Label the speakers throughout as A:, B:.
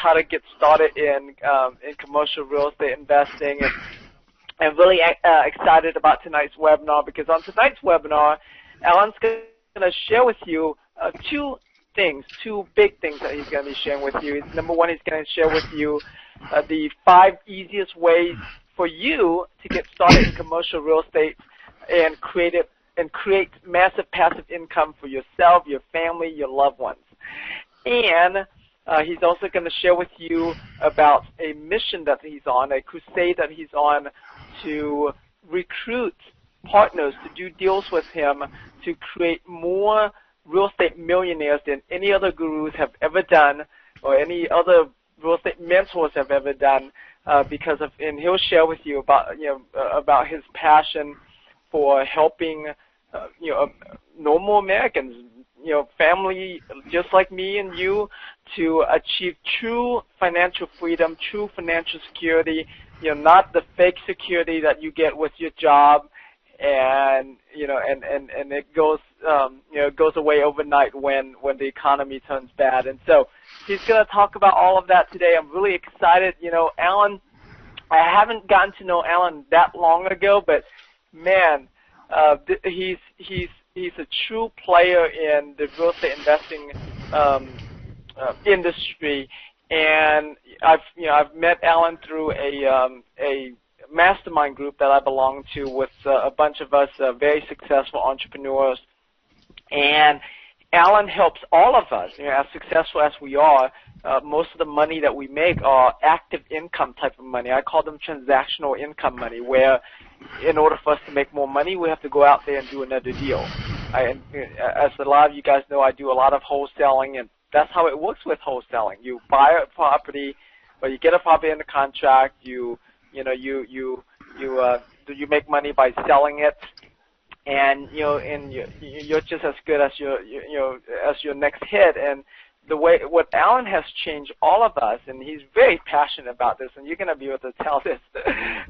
A: how to get started in commercial real estate investing, and really excited about tonight's webinar, because on tonight's webinar, Alan's going to share with you two big things that he's going to be sharing with you. Number one, he's going to share with you the 5 easiest ways for you to get started in commercial real estate and create massive passive income for yourself, your family, your loved ones. And he's also going to share with you about a mission that he's on, a crusade that he's on to recruit partners to do deals with him to create more real estate millionaires than any other gurus have ever done, or any other real estate mentors have ever done, and he'll share with you about his passion for helping normal Americans, family just like me and you, to achieve true financial freedom, true financial security, not the fake security that you get with your job, and it goes away overnight when the economy turns bad. And so he's going to talk about all of that today. I'm really excited. Alan, I haven't gotten to know Alan that long ago, but man, he's a true player in the real estate investing industry, and I've met Alan through a mastermind group that I belong to with a bunch of us very successful entrepreneurs, and Alan helps all of us, as successful as we are. Most of the money that we make are active income type of money. I call them transactional income money, where in order for us to make more money, we have to go out there and do another deal. As a lot of you guys know, I do a lot of wholesaling, and that's how it works with wholesaling. You buy a property, or you get a property under contract. You make money by selling it, and you're just as good as your next hit. And what Alan has changed all of us, and he's very passionate about this, and you're going to be able to tell this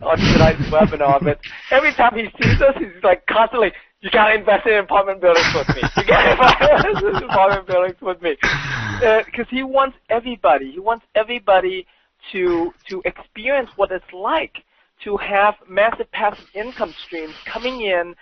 A: on tonight's webinar. But every time he sees us, he's like constantly, "You got to invest in apartment buildings with me. You got to invest in apartment buildings with me," because he wants everybody. He wants everybody to experience what it's like to have massive passive income streams coming in,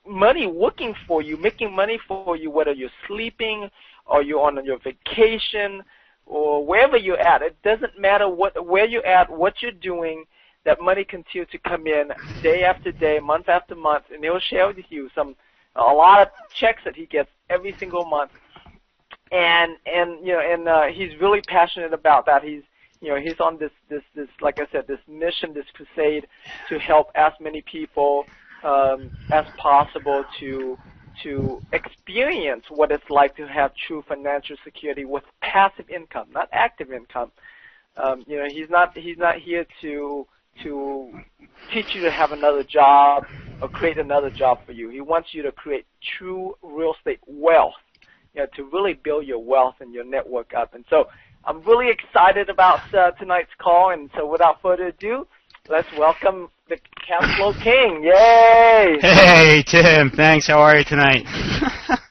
A: money working for you, making money for you, whether you're sleeping or you're on your vacation or wherever you're at. It doesn't matter where you're at, what you're doing. That money continues to come in day after day, month after month, and he'll share with you a lot of checks that he gets every single month. And he's really passionate about that. He's on this like I said, this mission, this crusade to help as many people as possible to experience what it's like to have true financial security with passive income, not active income. He's not here to teach you to have another job or create another job for you. He wants you to create true real estate wealth, to really build your wealth and your network up. And so I'm really excited about tonight's call, and so without further ado, let's welcome the cash flow king. Yay!
B: Hey, Tim. Thanks. How are you tonight?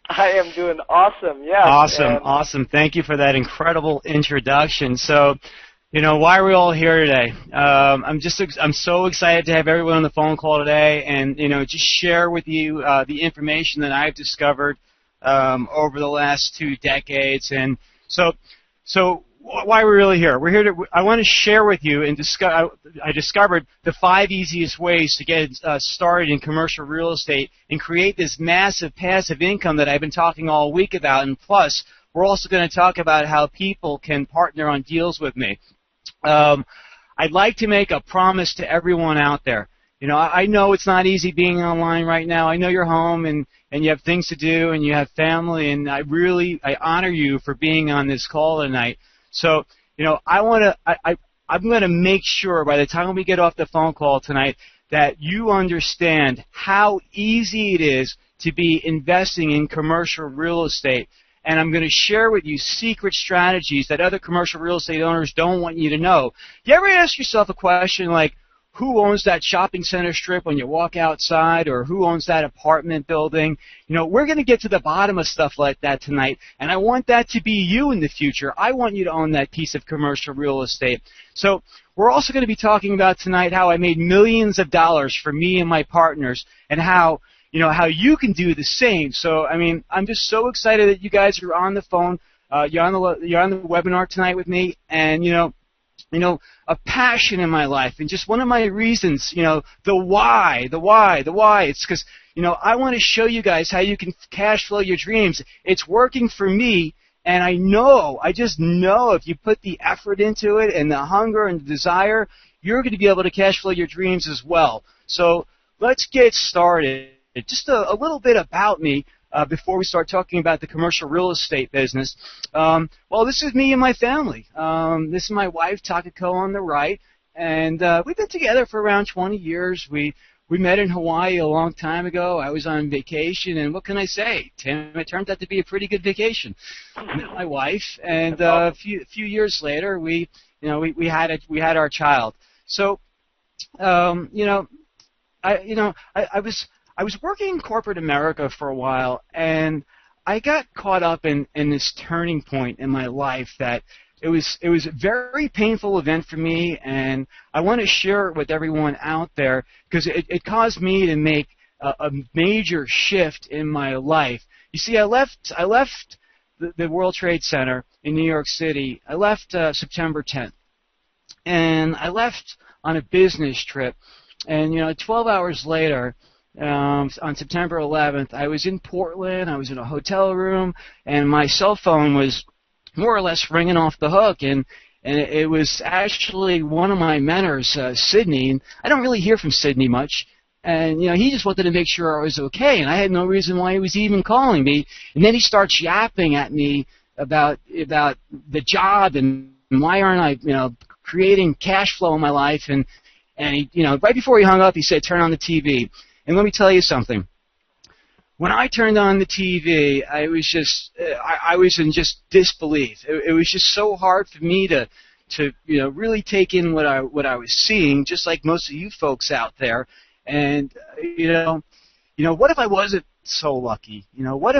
A: I am doing awesome, yeah.
B: Awesome. Thank you for that incredible introduction. So, why are we all here today? I'm so excited to have everyone on the phone call today, and just share with you the information that I've discovered over the last 2 decades. And so why are we really here? We're here I want to share with you and I discovered the 5 easiest ways to get started in commercial real estate and create this massive passive income that I've been talking all week about. And plus, we're also going to talk about how people can partner on deals with me. I'd like to make a promise to everyone out there. I know it's not easy being online right now. I know you're home and you have things to do and you have family, and I honor you for being on this call tonight. So, I'm going to make sure by the time we get off the phone call tonight that you understand how easy it is to be investing in commercial real estate. And I'm going to share with you secret strategies that other commercial real estate owners don't want you to know. You ever ask yourself a question like, who owns that shopping center strip when you walk outside, or who owns that apartment building. We're going to get to the bottom of stuff like that tonight, and I want that to be you in the future. I want you to own that piece of commercial real estate. So we're also going to be talking about tonight how I made millions of dollars for me and my partners, and how you can do the same. So, I'm just so excited that you guys are on the phone. You're on the webinar tonight with me, and a passion in my life, and just one of my reasons, the why. It's because, I want to show you guys how you can cash flow your dreams. It's working for me, and I just know if you put the effort into it and the hunger and the desire, you're going to be able to cash flow your dreams as well. So let's get started. Just a little bit about me before we start talking about the commercial real estate business. Well, this is me and my family. This is my wife, Takako, on the right, and we've been together for around 20 years. We met in Hawaii a long time ago. I was on vacation, and what can I say? Tim, it turned out to be a pretty good vacation. I met my wife, and a few years later, we had our child. So, I was working in corporate America for a while, and I got caught up in this turning point in my life that it was a very painful event for me, and I want to share it with everyone out there because it caused me to make a major shift in my life. You see, I left the World Trade Center in New York City. I left September 10th, and I left on a business trip, and 12 hours later, on September 11th, I was in Portland. I was in a hotel room, and my cell phone was more or less ringing off the hook, and it was actually one of my mentors, Sydney. And I don't really hear from Sydney much, and he just wanted to make sure I was okay, and I had no reason why he was even calling me. And then he starts yapping at me about the job and why aren't I creating cash flow in my life, and he, right before he hung up, he said, "Turn on the TV." And let me tell you something. When I turned on the TV, I was in just disbelief. It was just so hard for me to really take in what I was seeing, just like most of you folks out there. And what if I wasn't so lucky? What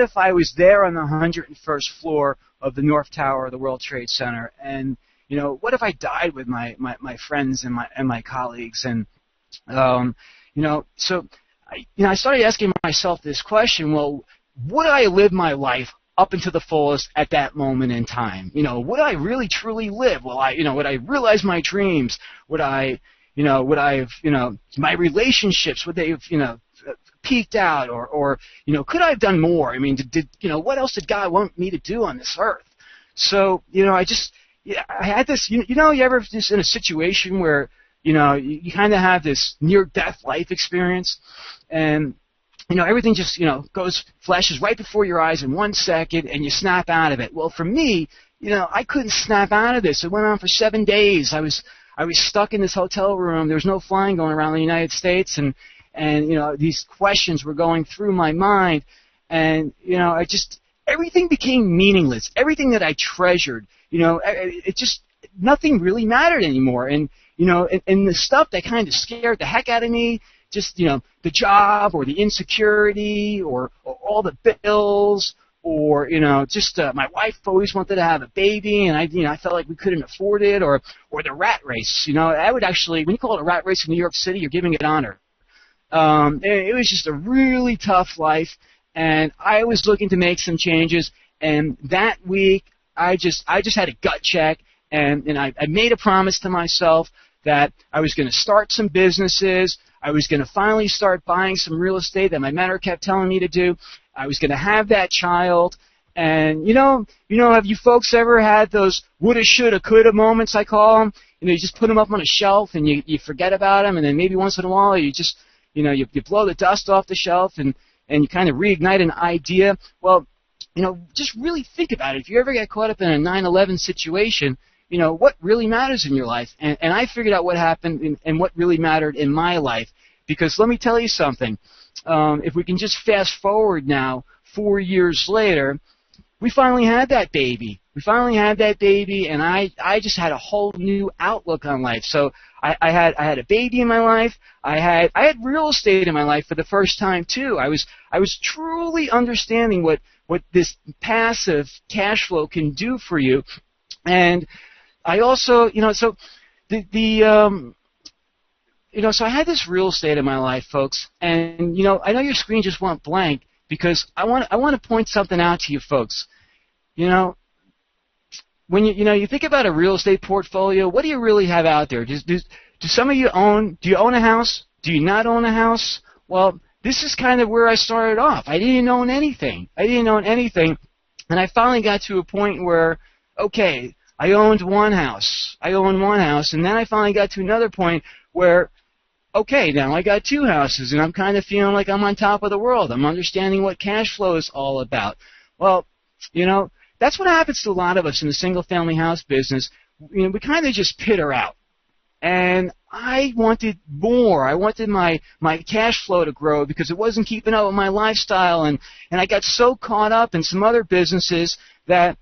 B: if I was there on the 101st floor of the North Tower of the World Trade Center, and what if I died with my friends and my colleagues, and so I started asking myself this question: well, would I live my life up until the fullest at that moment in time? Would I really truly live? Would I realize my dreams? Would I have, my relationships, would they have, peaked out, or could I have done more? Did what else did God want me to do on this earth? So, I had this, you ever just in a situation where you kind of have this near-death life experience, and everything just flashes right before your eyes in 1 second, and you snap out of it. Well, for me, I couldn't snap out of this. It went on for 7 days. I was stuck in this hotel room. There was no flying going around the United States, and these questions were going through my mind, and everything became meaningless. Everything that I treasured, it just nothing really mattered anymore, and the stuff that kind of scared the heck out of me, just, the job or the insecurity or all the bills, or, just my wife always wanted to have a baby, and I felt like we couldn't afford it, or the rat race. I would actually, when you call it a rat race in New York City, you're giving it honor. It was just a really tough life, and I was looking to make some changes, and that week, I just had a gut check, and I made a promise to myself that I was going to start some businesses. I was going to finally start buying some real estate that my mentor kept telling me to do. I was going to have that child. And, have you folks ever had those woulda, shoulda, coulda moments, I call them? You just put them up on a shelf and you forget about them, and then maybe once in a while you just, you blow the dust off the shelf and you kind of reignite an idea. Well, just really think about it. If you ever get caught up in a 9/11 situation, what really matters in your life? And I figured out what happened and what really mattered in my life. Because let me tell you something. If we can just fast forward now, 4 years later, we finally had that baby. We finally had that baby, and I just had a whole new outlook on life. So I had a baby in my life. I had real estate in my life for the first time too. I was truly understanding what this passive cash flow can do for you. And I also, so so I had this real estate in my life, folks. And I know your screen just went blank because I want to point something out to you, folks. When you think about a real estate portfolio, what do you really have out there? Do some of you do you own a house? Do you not own a house? Well, this is kind of where I started off. I didn't own anything. And I finally got to a point where, okay, I owned one house, and then I finally got to another point where, okay, now I got two houses, and I'm kind of feeling like I'm on top of the world. I'm understanding what cash flow is all about. Well, that's what happens to a lot of us in the single-family house business. We kind of just peter out. And I wanted more. I wanted my cash flow to grow because it wasn't keeping up with my lifestyle. And I got so caught up in some other businesses that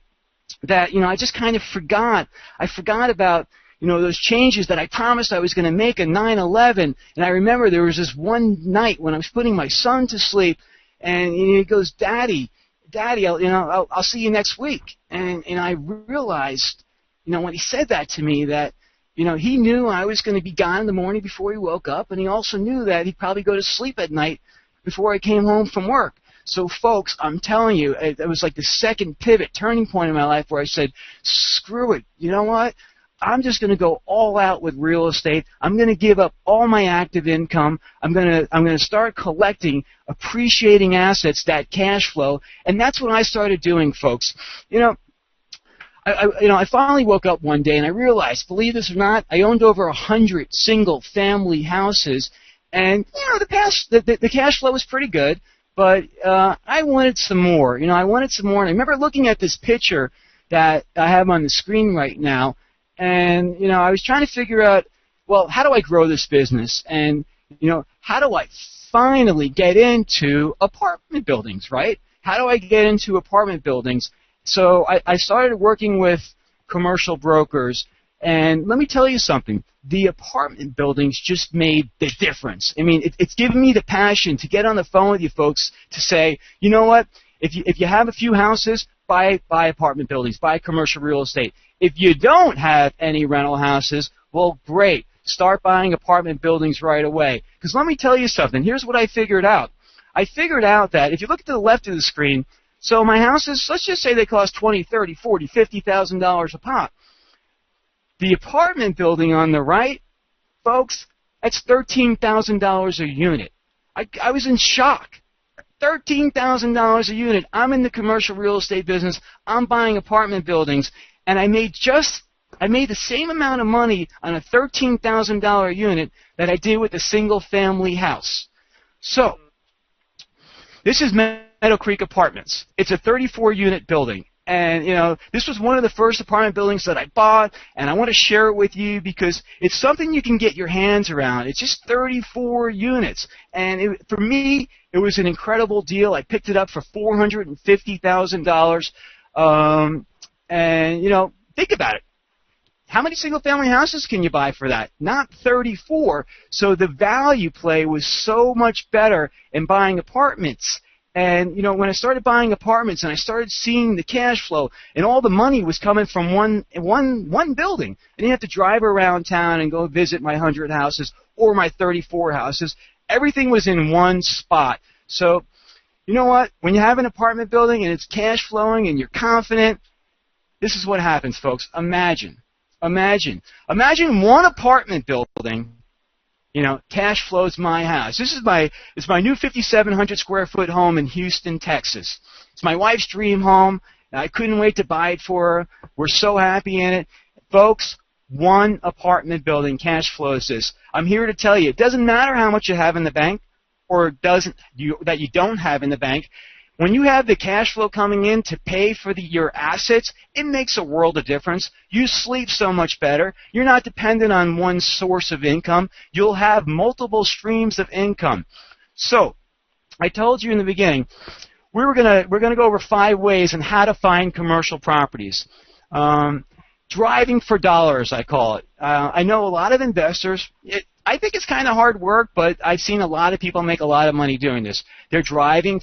B: I just kind of forgot. I forgot about those changes that I promised I was going to make on 9/11. And I remember there was this one night when I was putting my son to sleep, and he goes, Daddy, I'll see you next week. And I realized, when he said that to me, that he knew I was going to be gone in the morning before he woke up, and he also knew that he'd probably go to sleep at night before I came home from work. So, folks, I'm telling you, it was like the second pivot, turning point in my life where I said, screw it. You know what? I'm just going to go all out with real estate. I'm going to give up all my active income. I'm going to start collecting appreciating assets, that cash flow, and that's what I started doing, folks. I finally woke up one day and I realized, believe this or not, I owned over 100 single-family houses, and the cash flow was pretty good, but I wanted some more. I wanted some more, and I remember looking at this picture that I have on the screen right now. And, I was trying to figure out, well, how do I grow this business? And, how do I finally get into apartment buildings, right? How do I get into apartment buildings? So I started working with commercial brokers. And let me tell you something. The apartment buildings just made the difference. I mean, it's given me the passion to get on the phone with you folks to say, you know what? If you have a few houses, buy apartment buildings, buy commercial real estate. If you don't have any rental houses, well, great. Start buying apartment buildings right away. Because let me tell you something. Here's what I figured out. I figured out that if you look to the left of the screen, so my houses, let's just say they cost $20,000, $30,000, $40,000, $50,000 a pop. The apartment building on the right, folks, that's $13,000 a unit. I was in shock. $13,000 a unit. I'm in the commercial real estate business. I'm buying apartment buildings, and I made the same amount of money on a $13,000 unit that I did with a single-family house. So, this is Meadow Creek Apartments. It's a 34-unit building. And, this was one of the first apartment buildings that I bought, and I want to share it with you because it's something you can get your hands around. It's just 34 units. And for me, it was an incredible deal. I picked it up for $450,000. And, think about it. How many single-family houses can you buy for that? Not 34. So the value play was so much better in buying apartments. And, when I started buying apartments and I started seeing the cash flow and all the money was coming from one building, I didn't have to drive around town and go visit my 100 houses or my 34 houses. Everything was in one spot. So, you know what? When you have an apartment building and it's cash flowing and you're confident, this is what happens, folks. Imagine one apartment building. Cash flows my house. This is my new 5,700 square foot home in Houston, Texas. It's my wife's dream home. I couldn't wait to buy it for her. We're so happy in it. Folks, one apartment building cash flows this. I'm here to tell you, it doesn't matter how much you have in the bank or that you don't have in the bank. When you have the cash flow coming in to pay for your assets, it makes a world of difference. You sleep so much better. You're not dependent on one source of income. You'll have multiple streams of income. So, I told you in the beginning, we're gonna go over 5 ways on how to find commercial properties. Driving for dollars, I call it. I know a lot of investors. I think it's kind of hard work, but I've seen a lot of people make a lot of money doing this. They're driving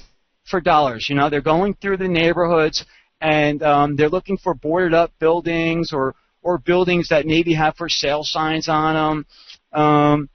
B: for dollars. They're going through the neighborhoods and they're looking for boarded up buildings or buildings that maybe have for sale signs on them.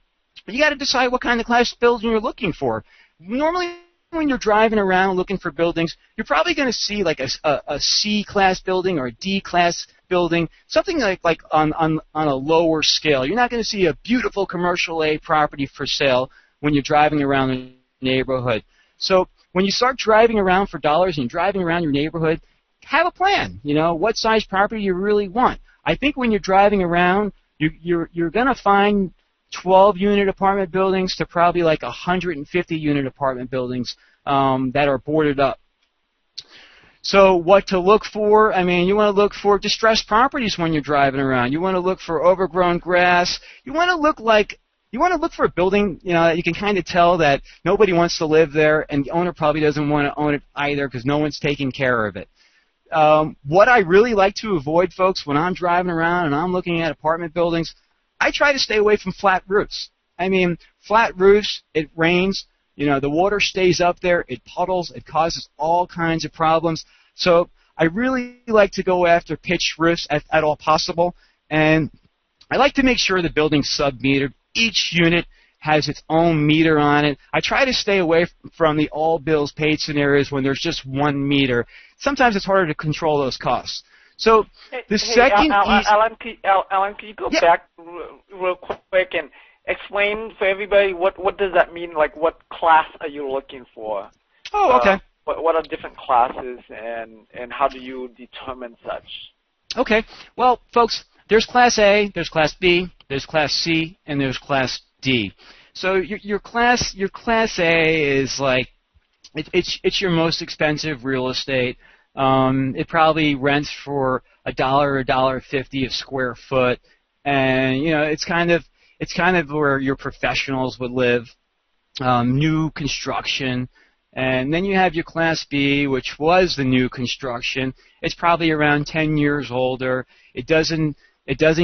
B: You got to decide what kind of class building you're looking for. Normally, when you're driving around looking for buildings, you're probably going to see like a C class building or a D class building, something like on a lower scale. You're not going to see a beautiful commercial A property for sale when you're driving around the neighborhood. So when you start driving around for dollars and you're driving around your neighborhood, have a plan. What size property you really want. I think when you're driving around, you're going to find 12-unit apartment buildings to probably like 150-unit apartment buildings that are boarded up. So what to look for? You want to look for distressed properties when you're driving around. You want to look for overgrown grass. You want to look for a building, that you can kind of tell that nobody wants to live there, and the owner probably doesn't want to own it either because no one's taking care of it. What I really like to avoid, folks, when I'm driving around and I'm looking at apartment buildings, I try to stay away from flat roofs. Flat roofs, it rains, the water stays up there, it puddles, it causes all kinds of problems. So I really like to go after pitched roofs at all possible, and I like to make sure the building's sub-metered. Each unit has its own meter on it. I try to stay away from the all bills paid scenarios when there's just one meter. Sometimes it's harder to control those costs. So the second piece...
A: Alan, can you go back real quick and explain for everybody what does that mean? Like, what class are you looking for?
B: Oh, okay.
A: What are different classes, and how do you determine such?
B: Okay. Well, folks, there's Class A, there's Class B, there's Class C, and there's Class D. So your Class A is like it's your most expensive real estate. It probably rents for $1 or $1.50 a square foot, and it's kind of where your professionals would live, new construction. And then you have your Class B, which was the new construction. It's probably around 10 years older. It doesn't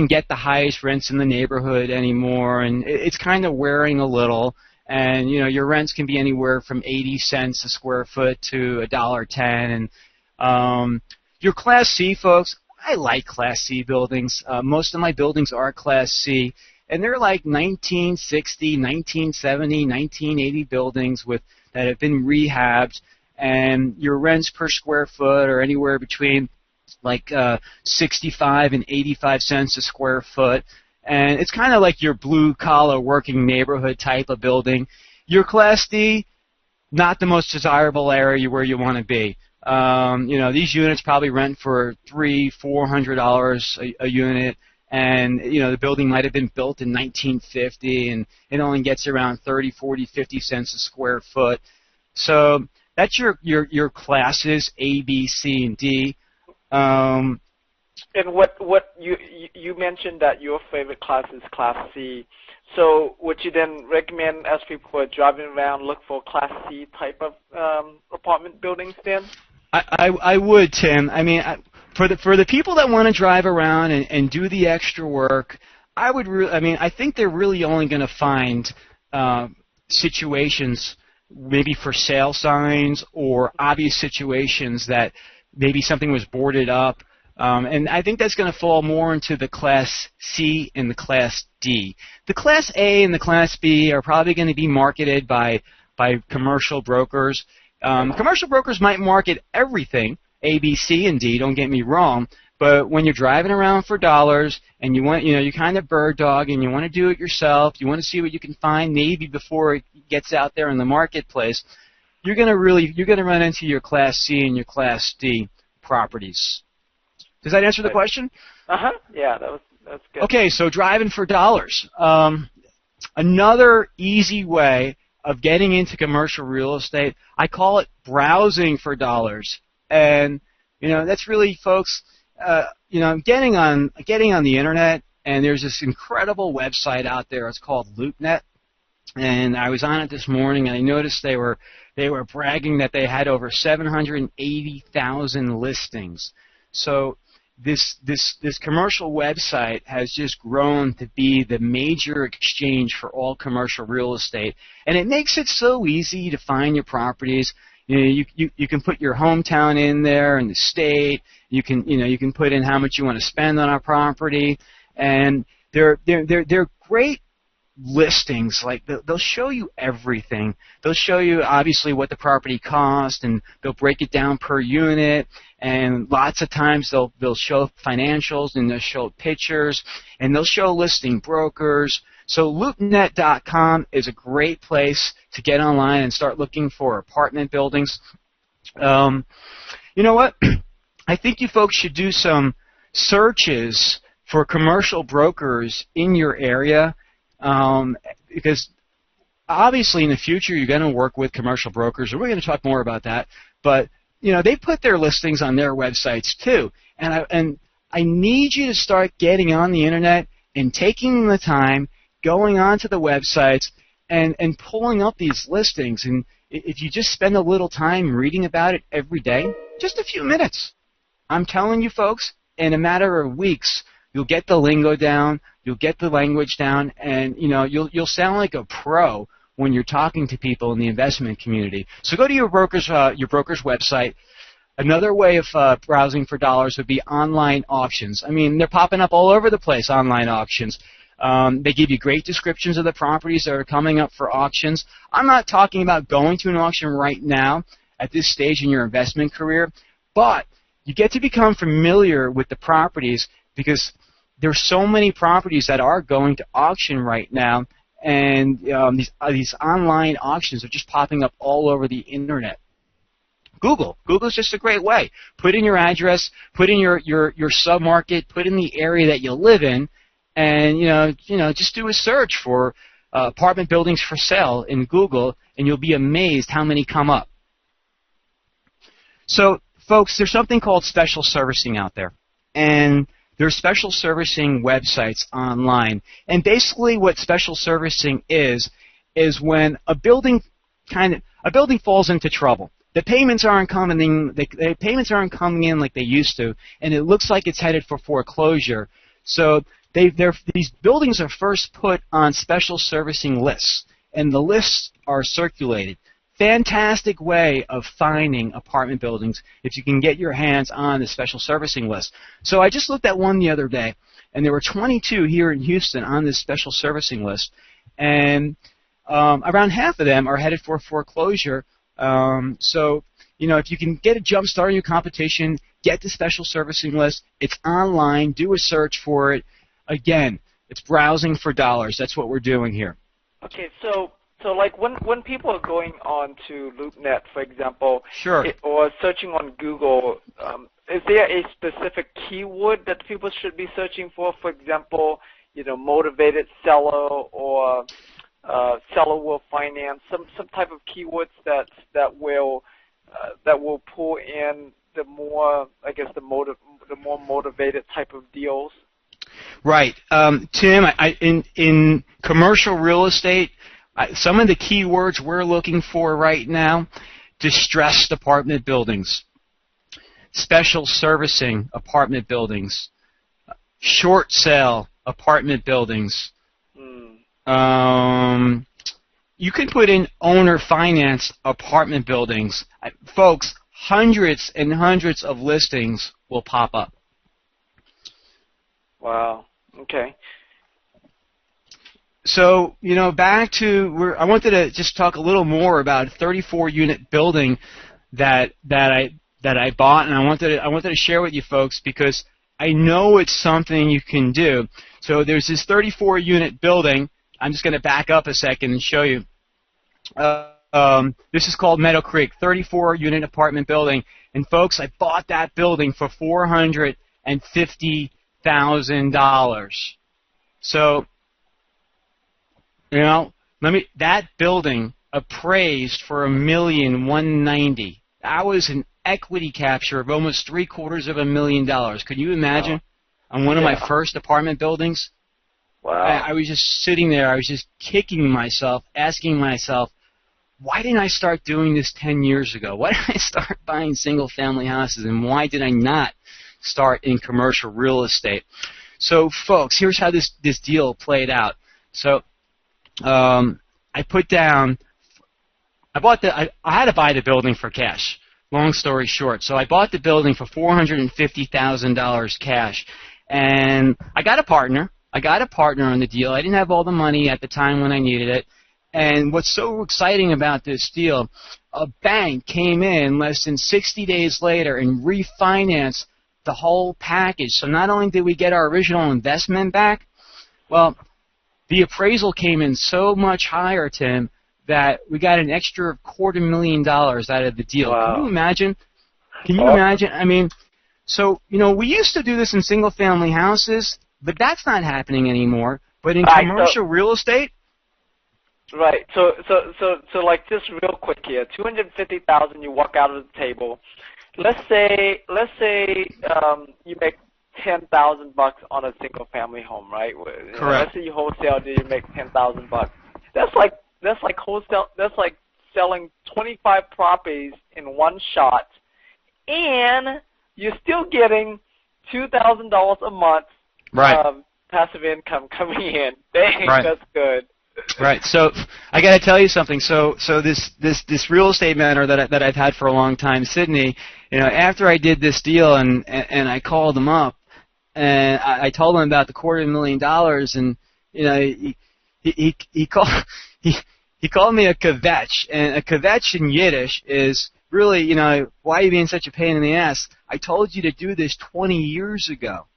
B: get the highest rents in the neighborhood anymore, and it's kind of wearing a little. And your rents can be anywhere from 80 cents a square foot to $1.10. And your Class C, folks, I like Class C buildings. Most of my buildings are Class C, and they're like 1960, 1970, 1980 buildings that have been rehabbed, and your rents per square foot are anywhere between like 65 and 85 cents a square foot, and it's kind of like your blue-collar working neighborhood type of building. Your Class D, not the most desirable area where you want to be. These units probably rent for $300-400 a unit, and the building might have been built in 1950, and it only gets around 30, 40, 50 cents a square foot. So that's your classes A, B, C, and D. And
A: what you mentioned that your favorite class is Class C. So would you then recommend, as people are driving around, look for Class C type of apartment buildings then?
B: I would, Tim. For the people that want to drive around and do the extra work, I think they're really only going to find situations maybe for sale signs or obvious situations that maybe something was boarded up. And I think that's going to fall more into the Class C and the Class D. The Class A and the Class B are probably going to be marketed by commercial brokers. Commercial brokers might market everything, A, B, C, and D, don't get me wrong, but when you're driving around for dollars and you're kind of bird dog and you want to do it yourself, you want to see what you can find maybe before it gets out there in the marketplace, you're going to run into your Class C and your Class D properties. Does that answer the question?
A: Yeah, that's good.
B: Okay, so driving for dollars. Another easy way of getting into commercial real estate, I call it browsing for dollars. And that's really, folks, getting on the internet, and there's this incredible website out there. It's called LoopNet. and I was on it this morning, and I noticed they were bragging that they had over 780,000 listings. So this commercial website has just grown to be the major exchange for all commercial real estate, and it makes it so easy to find your properties. You can put your hometown in there and the state. You can put in how much you want to spend on a property, and they're great listings. Like they'll show you everything. They'll show you obviously what the property cost, and they'll break it down per unit. And lots of times they'll show financials, and they'll show pictures, and they'll show listing brokers. So LoopNet.com is a great place to get online and start looking for apartment buildings. You know what? I think you folks should do some searches for commercial brokers in your area, because obviously in the future you're going to work with commercial brokers, and we're going to talk more about that. But they put their listings on their websites too, and I need you to start getting on the internet and taking the time, going onto the websites and pulling up these listings. And if you just spend a little time reading about it every day, just a few minutes, I'm telling you folks, in a matter of weeks, you'll get the lingo down, you'll get the language down, and you'll sound like a pro when you're talking to people in the investment community. So go to your broker's website. Another way of browsing for dollars would be online auctions. I mean, they're popping up all over the place, online auctions. They give you great descriptions of the properties that are coming up for auctions. I'm not talking about going to an auction right now at this stage in your investment career, but you get to become familiar with the properties, because there's so many properties that are going to auction right now, and these online auctions are just popping up all over the internet. Google's just a great way. Put in your address, put in your submarket, put in the area that you live in, and just do a search for apartment buildings for sale in Google, and you'll be amazed how many come up. So, folks, there's something called special servicing out there, and there's special servicing websites online. And basically what special servicing is when a building falls into trouble. The payments aren't coming in like they used to, and it looks like it's headed for foreclosure. So these buildings are first put on special servicing lists, and the lists are circulated. Fantastic way of finding apartment buildings if you can get your hands on the special servicing list. So I just looked at one the other day, and there were 22 here in Houston on this special servicing list, and around half of them are headed for foreclosure. So if you can get a jump start on your competition, get the special servicing list. It's online. Do a search for it. Again, it's browsing for dollars. That's what we're doing here.
A: Okay, so like when people are going on to LoopNet, for example,
B: sure,
A: or searching on Google, is there a specific keyword that people should be searching for? For example, motivated seller, or seller will finance, some type of keywords that will pull in the more, I guess, the more motivated type of deals.
B: Right, Tim. In commercial real estate, some of the keywords we're looking for right now: distressed apartment buildings, special servicing apartment buildings, short sale apartment buildings. You can put in owner-financed apartment buildings. Folks, hundreds and hundreds of listings will pop up.
A: Wow. Okay.
B: So, back to I wanted to just talk a little more about a 34-unit building that I bought, and I wanted to share with you folks, because I know it's something you can do. So there's this 34-unit building. I'm just going to back up a second and show you. This is called Meadow Creek, 34-unit apartment building. And folks, I bought that building for $450,000. So, that building appraised for $1,190,000. That was an equity capture of almost $750,000. Could you imagine?
A: Wow.
B: On one of my first apartment buildings?
A: Wow.
B: I was just sitting there. I was just kicking myself, asking myself, why didn't I start doing this 10 years ago? Why did I start buying single-family houses, and why did I not start in commercial real estate? So, folks, here's how this deal played out. So, I put down. I had to buy the building for cash. Long story short, so I bought the building for $450,000 cash, and I got a partner. I got a partner on the deal. I didn't have all the money at the time when I needed it. And what's so exciting about this deal, a bank came in less than 60 days later and refinanced the whole package. So not only did we get our original investment back, well, the appraisal came in so much higher, Tim, that we got an extra $250,000 out of the deal.
A: Wow.
B: Can you imagine? Can you imagine? I mean, so, we used to do this in single-family houses, but that's not happening anymore. But in commercial real estate,
A: right. So, like, just real quick here, $250,000. You walk out of the table. Let's say, you make $10,000 on a single-family home, right?
B: Correct.
A: Let's say you wholesale, you make $10,000. That's like wholesale. That's like selling 25 properties in one shot, and you're still getting $2,000 a month.
B: Right.
A: Passive income coming in. Dang,
B: right.
A: That's good.
B: Right. So I got to tell you something. So this real estate matter that I've had for a long time, Sydney. After I did this deal and I called him up and I told him about the $250,000, and he called me a kvetch, and a kvetch in Yiddish is really, why are you being such a pain in the ass? I told you to do this 20 years ago.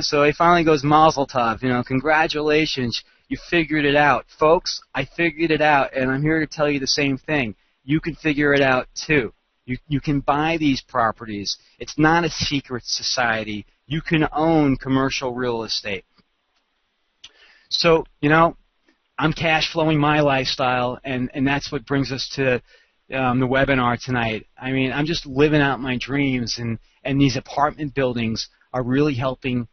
B: So he finally goes, Mazel Tov, congratulations, you figured it out. Folks, I figured it out, and I'm here to tell you the same thing. You can figure it out, too. You can buy these properties. It's not a secret society. You can own commercial real estate. So, I'm cash flowing my lifestyle, and that's what brings us to the webinar tonight. I mean, I'm just living out my dreams, and these apartment buildings are really helping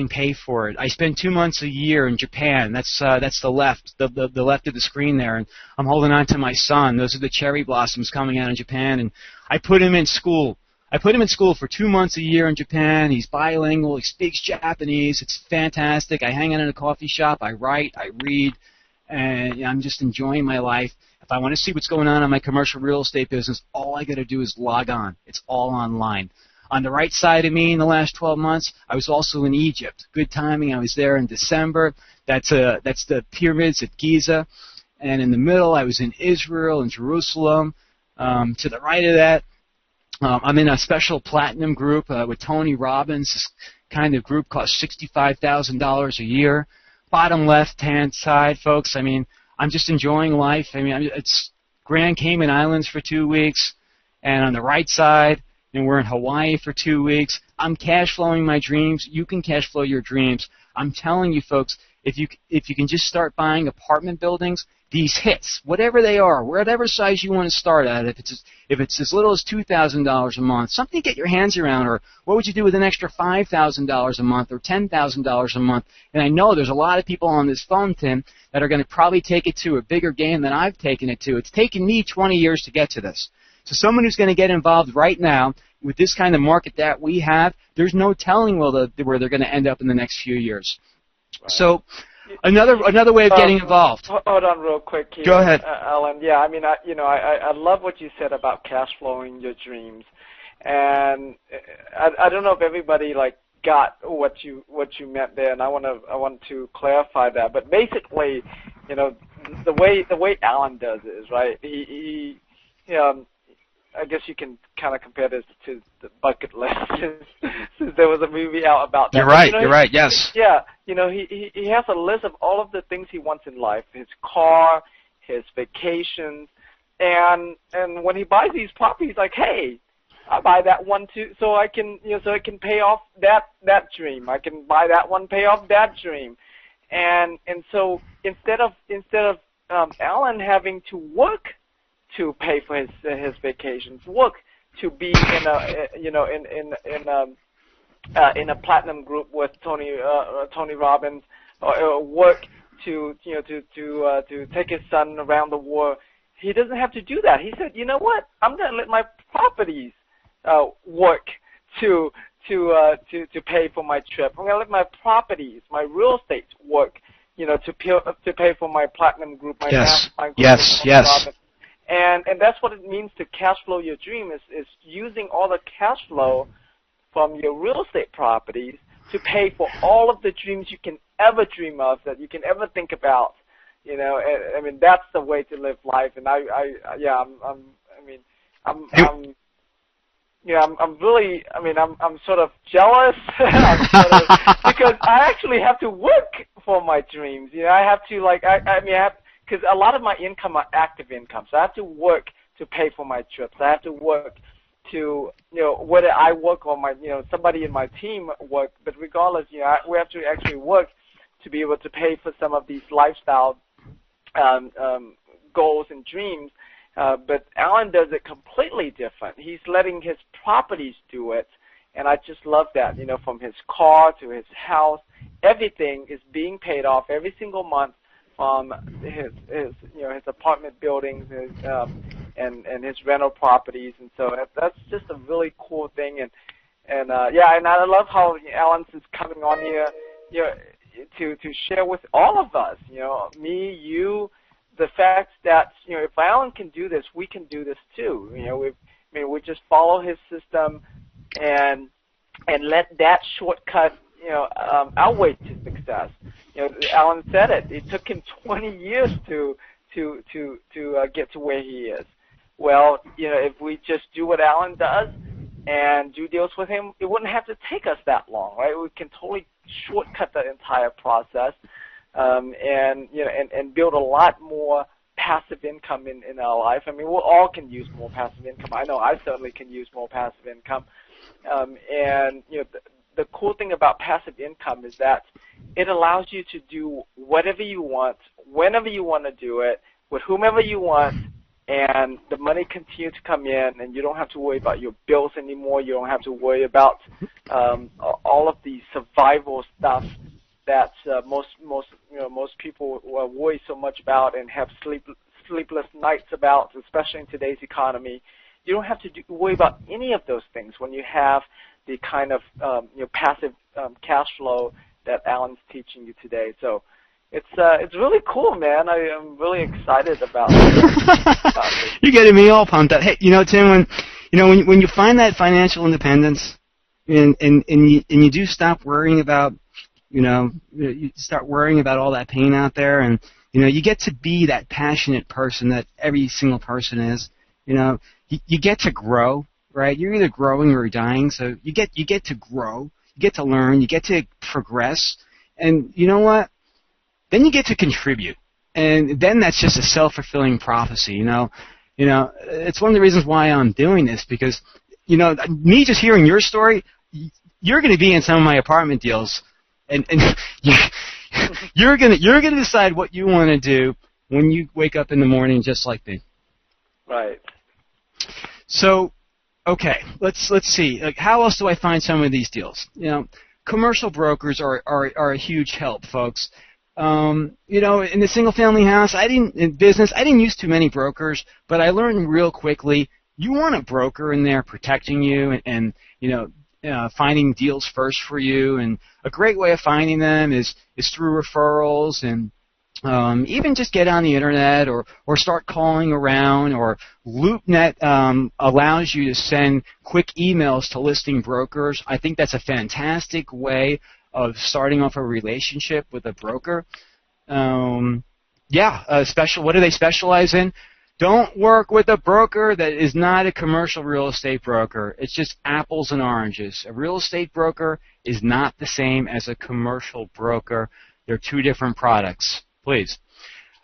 B: pay for it. I spend 2 months a year in Japan. That's the left of the screen there, and I'm holding on to my son. Those are the cherry blossoms coming out in Japan, and I put him in school. I put him in school for 2 months a year in Japan. He's bilingual. He speaks Japanese. It's fantastic. I hang out in a coffee shop. I write. I read. And I'm just enjoying my life. If I want to see what's going on in my commercial real estate business, all I got to do is log on. It's all online. On the right side of me in the last 12 months, I was also in Egypt. Good timing. I was there in December. That's the pyramids at Giza. And in the middle, I was in Israel and Jerusalem. To the right of that, I'm in a special platinum group with Tony Robbins. This kind of group costs $65,000 a year. Bottom left-hand side, folks, I mean, I'm just enjoying life. I mean, it's Grand Cayman Islands for 2 weeks, and on the right side, we're in Hawaii for 2 weeks. I'm cash flowing my dreams. You can cash flow your dreams. I'm telling you, folks, if you can just start buying apartment buildings, these hits, whatever they are, whatever size you want to start at, if it's as little as $2,000 a month, something to get your hands around, or what would you do with an extra $5,000 a month or $10,000 a month? And I know there's a lot of people on this phone, Tim, that are going to probably take it to a bigger game than I've taken it to. It's taken me 20 years to get to this. So someone who's going to get involved right now with this kind of market that we have, there's no telling where they're going to end up in the next few years. Right. So another way of getting involved.
A: Hold on real quick here.
B: Go ahead.
A: Alan. Yeah, I mean, I love what you said about cash flowing your dreams. And I don't know if everybody got what you meant there, and I want to clarify that. But basically, the way Alan does it is, right, he I guess you can kind of compare this to the bucket list, since there was a movie out about that.
B: You're right. You're right. Yes.
A: Yeah. He has a list of all of the things he wants in life: his car, his vacations, and when he buys these properties, like, hey, I buy that one too, so I can so it can pay off that dream. I can buy that one, pay off that dream, and so instead of Alan having to work to pay for his vacations, work to be in a platinum group with Tony Robbins, or work to take his son around the world. He doesn't have to do that. He said, you know what? I'm going to let my properties work to pay for my trip. I'm going to let my properties, my real estate work, to pay for my platinum group, my mastermind group.
B: Yes.
A: And that's what it means to cash flow your dream is using all the cash flow from your real estate properties to pay for all of the dreams you can ever dream of, that you can ever think about. I mean, that's the way to live life. And I'm sort of jealous because I actually have to work for my dreams. I have to because a lot of my income are active income, so I have to work to pay for my trips. I have to work to, whether I work or somebody in my team work, but regardless, we have to actually work to be able to pay for some of these lifestyle goals and dreams. But Alan does it completely different. He's letting his properties do it, and I just love that. From his car to his house, everything is being paid off every single month from his apartment buildings, and his rental properties, and so that's just a really cool thing. And I love how Alan is coming on here, to share with all of us, me, you. The fact that, if Alan can do this, we can do this too. We just follow his system and let that shortcut, outweigh to success. Alan said it. It took him 20 years to get to where he is. Well, if we just do what Alan does and do deals with him, it wouldn't have to take us that long, right? We can totally shortcut the entire process. And build a lot more passive income in our life. I mean, we all can use more passive income. I know I certainly can use more passive income. The cool thing about passive income is that it allows you to do whatever you want, whenever you want to do it, with whomever you want, and the money continues to come in, and you don't have to worry about your bills anymore. You don't have to worry about all of the survival stuff that most people worry so much about and have sleepless nights about, especially in today's economy. You don't have to worry about any of those things when you have the kind of passive cash flow that Alan's teaching you today. So it's really cool, man. I am really excited about it.
B: You're getting me all pumped up. Hey, Tim, when you find that financial independence and you do stop worrying about, you start worrying about all that pain out there, and you get to be that passionate person that every single person is. You get to grow, right? You're either growing or you're dying, so you get to grow, you get to learn, you get to progress, and you know what? Then you get to contribute, and then that's just a self-fulfilling prophecy. It's one of the reasons why I'm doing this, because me just hearing your story, you're going to be in some of my apartment deals. And you're gonna decide what you want to do when you wake up in the morning, just like me.
A: Right.
B: So, okay, let's see. Like, how else do I find some of these deals? Commercial brokers are a huge help, folks. In the single family house, in business, I didn't use too many brokers, but I learned real quickly. You want a broker in there protecting you and finding deals first for you, and a great way of finding them is through referrals, and even just get on the internet or start calling around, or LoopNet allows you to send quick emails to listing brokers. I think that's a fantastic way of starting off a relationship with a broker. What do they specialize in? Don't work with a broker that is not a commercial real estate broker. It's just apples and oranges. A real estate broker is not the same as a commercial broker. They're two different products. Please.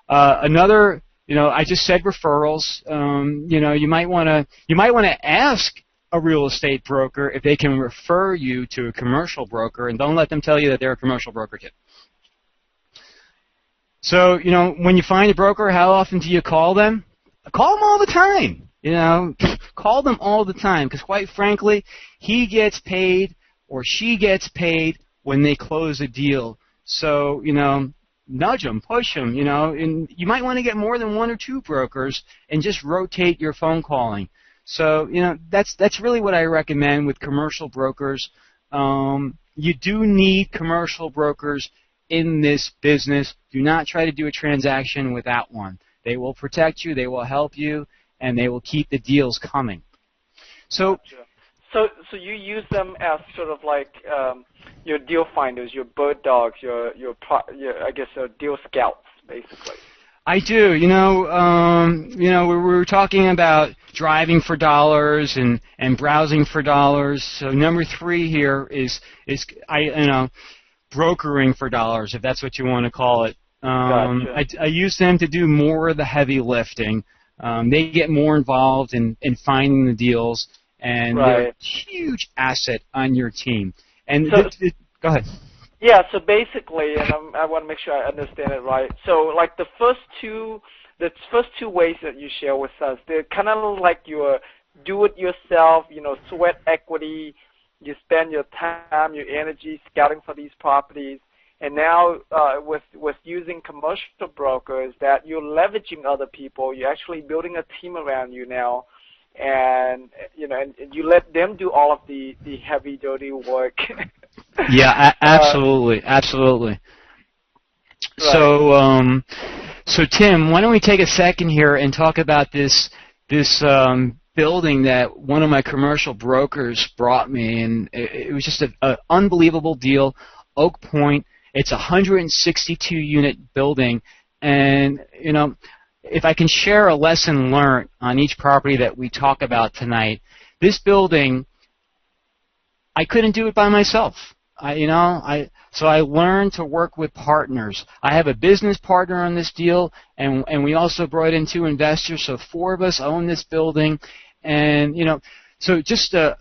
B: I just said referrals. You might want to ask a real estate broker if they can refer you to a commercial broker, and don't let them tell you that they're a commercial broker kid. So, when you find a broker, how often do you call them? Call them all the time. Call them all the time, because quite frankly, he gets paid or she gets paid when they close a deal. So, nudge them, push them, and you might want to get more than one or two brokers and just rotate your phone calling. So, that's really what I recommend with commercial brokers. You do need commercial brokers in this business. Do not try to do a transaction without one. They will protect you, they will help you, and they will keep the deals coming. So,
A: so you use them as sort of like your deal finders, your bird dogs, your I guess your deal scouts, basically.
B: I do. We were talking about driving for dollars and browsing for dollars. So number 3 here is brokering for dollars, if that's what you want to call it.
A: Gotcha.
B: I use them to do more of the heavy lifting. They get more involved in finding the deals, and they're a huge asset on your team. And go ahead.
A: Yeah, so basically, and I want to make sure I understand it right. So, like the first two ways that you share with us, they're kind of like your do-it-yourself, sweat equity. You spend your time, your energy scouting for these properties, and now with using commercial brokers, that you're leveraging other people. You're actually building a team around you now, and and you let them do all of the heavy, dirty work.
B: Yeah, absolutely.
A: Right.
B: So Tim, why don't we take a second here and talk about this building that one of my commercial brokers brought me, and it was just an unbelievable deal. Oak Point. It's a 162-unit building, and if I can share a lesson learned on each property that we talk about tonight, this building, I couldn't do it by myself. So I learned to work with partners. I have a business partner on this deal, and we also brought in 2 investors, so 4 of us own this building. And, so just a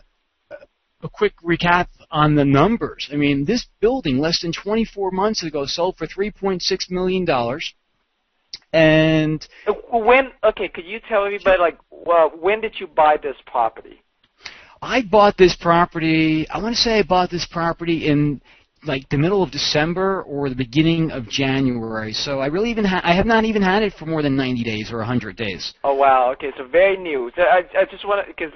B: quick recap on the numbers. I mean, this building less than 24 months ago sold for $3.6 million. And
A: could you tell everybody, when did you buy this property?
B: I bought this property, I want to say I bought this property in the middle of December or the beginning of January. So I really I have not even had it for more than 90 days or 100 days.
A: Oh, wow. Okay, so very new. So I just want to, because,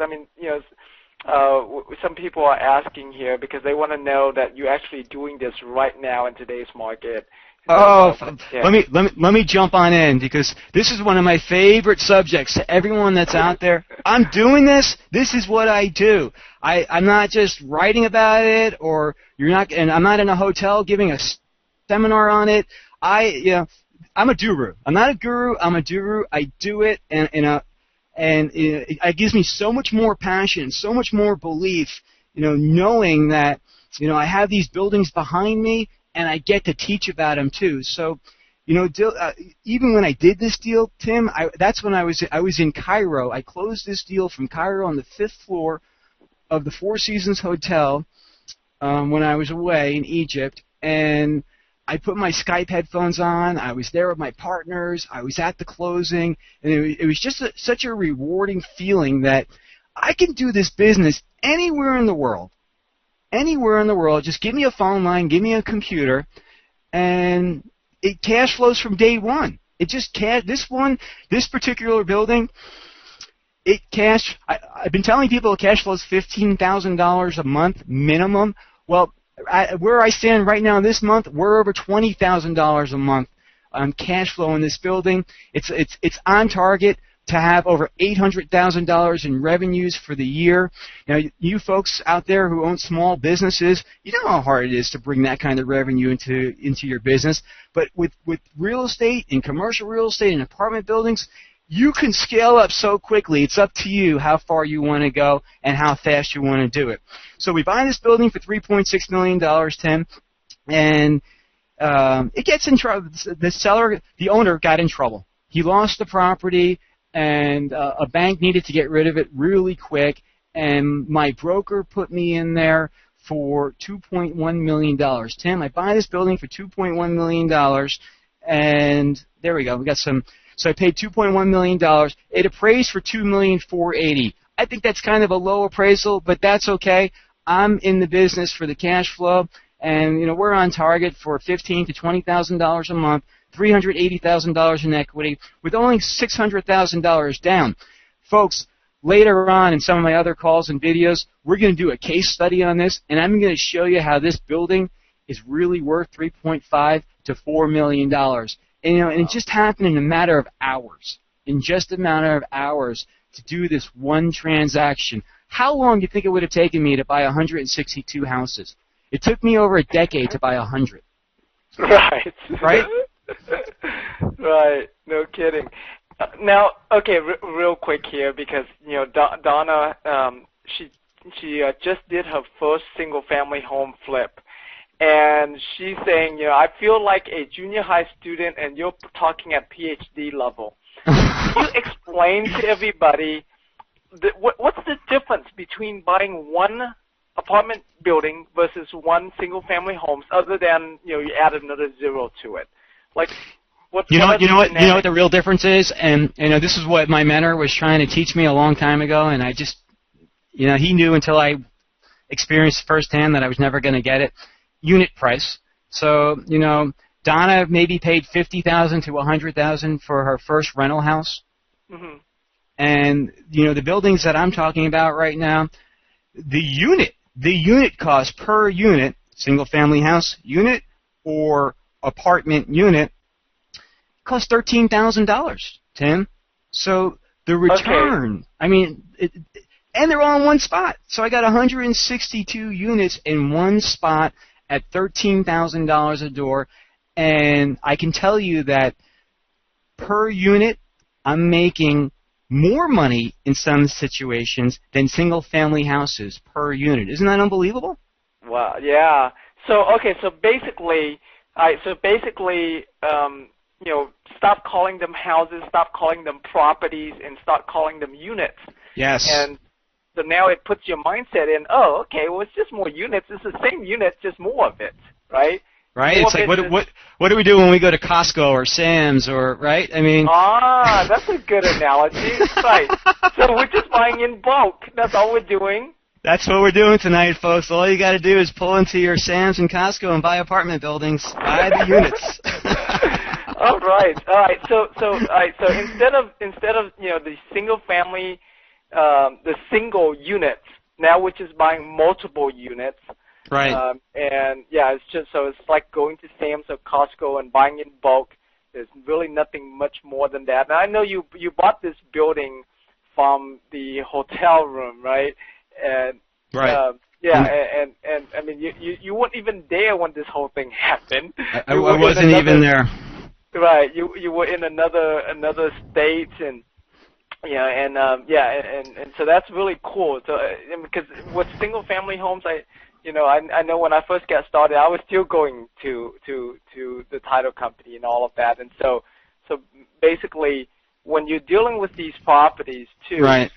A: some people are asking here because they want to know that you're actually doing this right now in today's market.
B: Oh, yeah. Let me jump on in, because this is one of my favorite subjects to everyone that's out there. I'm doing this. This is what I do. I'm not just writing about it, and I'm not in a hotel giving a seminar on it. I'm a guru. I'm not a guru. I'm a guru. I do it, and it gives me so much more passion, so much more belief, knowing that, I have these buildings behind me, and I get to teach about them too. So, even when I did this deal, Tim, that's when I was in Cairo. I closed this deal from Cairo on the 5th floor of the Four Seasons Hotel when I was away in Egypt, and I put my Skype headphones on. I was there with my partners. I was at the closing, and it was just such a rewarding feeling that I can do this business anywhere in the world. Anywhere in the world, just give me a phone line, give me a computer, and it cash flows from day one. It just this particular building, I've been telling people it cash flows $15,000 a month minimum. Well, where I stand right now this month, we're over $20,000 a month on cash flow in this building. It's on target to have over $800,000 in revenues for the year. Now, you folks out there who own small businesses, you know how hard it is to bring that kind of revenue into your business. But with real estate and commercial real estate and apartment buildings, you can scale up so quickly. It's up to you how far you want to go and how fast you want to do it. So we buy this building for $3.6 million, Tim, and it gets in trouble. The owner got in trouble. He lost the property, and a bank needed to get rid of it really quick, and my broker put me in there for $2.1 million. Tim, I buy this building for $2.1 million, and there we go. We got some. So I paid $2.1 million. It appraised for $2,480,000. I think that's kind of a low appraisal, but that's okay. I'm in the business for the cash flow, and we're on target for $15,000 to $20,000 a month, $380,000 in equity, with only $600,000 down. Folks, later on in some of my other calls and videos, we're going to do a case study on this, and I'm going to show you how this building is really worth $3.5 to $4 million. And it just happened in a matter of hours. In just a matter of hours to do this one transaction. How long do you think it would have taken me to buy 162 houses? It took me over a decade to buy 100.
A: Right.
B: Right?
A: Right. No kidding. Now, okay, real quick here, because Donna, she just did her first single-family home flip, and she's saying, I feel like a junior high student, and you're talking at PhD level. Can you explain to everybody what's the difference between buying one apartment building versus one single-family homes, other than you add another zero to it? Like, you know what the real difference is, and this is what my mentor was trying to teach me a long time ago, and I just, he knew until I experienced firsthand that I was never going to get it. Unit price. So Donna maybe paid $50,000 to $100,000 for her first rental house, and the buildings that I'm talking about right now, the unit cost per unit, single-family house unit or apartment unit, cost $13,000, Tim. So the return, and they're all in one spot. So I got 162 units in one spot at $13,000 a door, and I can tell you that per unit, I'm making more money in some situations than single-family houses per unit. Isn't that unbelievable? Wow. Yeah. So basically, stop calling them houses, stop calling them properties, and start calling them units.
B: Yes.
A: And so now it puts your mindset in, oh, okay, well, it's just more units. It's the same unit, just more of it, right?
B: Right? It's like, what do we do when we go to Costco or Sam's or, right?
A: That's a good analogy. Right. So we're just buying in bulk. That's all we're doing.
B: That's what we're doing tonight, folks. All you got to do is pull into your Sam's and Costco and buy apartment buildings. Buy the units.
A: All right. So instead of the single family, the single units, now we're just buying multiple units.
B: Right.
A: It's like going to Sam's or Costco and buying in bulk. There's really nothing much more than that. Now I know you bought this building from the hotel room, right? And
B: right.
A: You weren't even there when this whole thing happened.
B: I wasn't even there.
A: Right. You were in another state, and so that's really cool. So because with single family homes, I know when I first got started, I was still going to the title company and all of that, and so basically when you're dealing with these properties too,
B: right,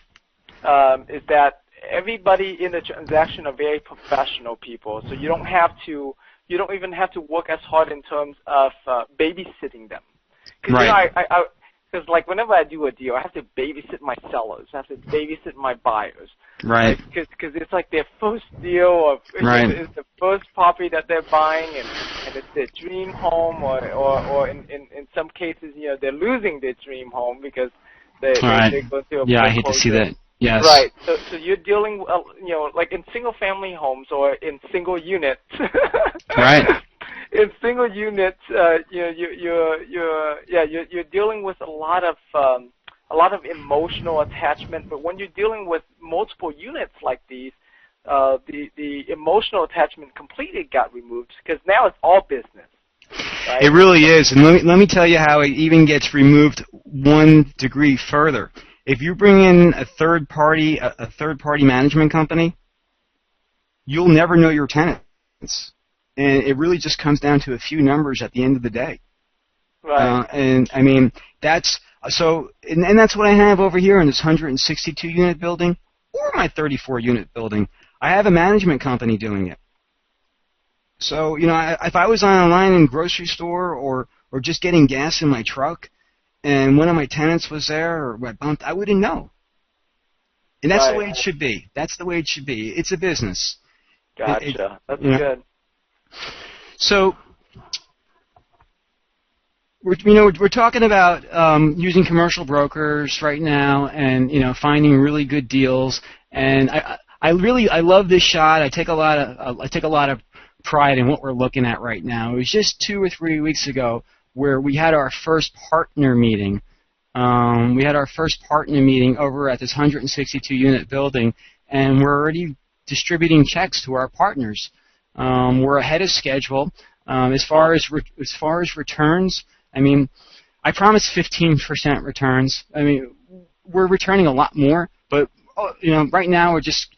A: is that everybody in the transaction are very professional people, so you don't even have to work as hard in terms of babysitting them.
B: Right.
A: Because like whenever I do a deal, I have to babysit my sellers, I have to babysit my buyers.
B: Right.
A: Because it's like their first deal, or it's the first property that they're buying, and it's their dream home, or in some cases, they're losing their dream home because they go through a
B: I hate to see that. Yes.
A: Right. So you're dealing, like in single-family homes or in single units.
B: Right.
A: In single units, you're dealing with a lot of emotional attachment. But when you're dealing with multiple units like these, the emotional attachment completely got removed, because now it's all business. Right?
B: It really is, and let me tell you how it even gets removed one degree further. If you bring in a third party management company, you'll never know your tenants, and it really just comes down to a few numbers at the end of the day.
A: Right.
B: That's what I have over here in this 162 unit building, or my 34 unit building. I have a management company doing it. So if I was on a line in a grocery store or just getting gas in my truck, and one of my tenants was there, or I bumped, I wouldn't know. And that's the way it should be. That's the way it should be. It's a business.
A: Gotcha. That's good.
B: So we're talking about using commercial brokers right now, and finding really good deals. And I love this shot. I take a lot of pride in what we're looking at right now. It was just 2 or 3 weeks ago where we had our first partner meeting. We had our first partner meeting over at this 162-unit building, and we're already distributing checks to our partners. We're ahead of schedule. As far as returns, I mean, I promised 15% returns. I mean, we're returning a lot more, but right now we're just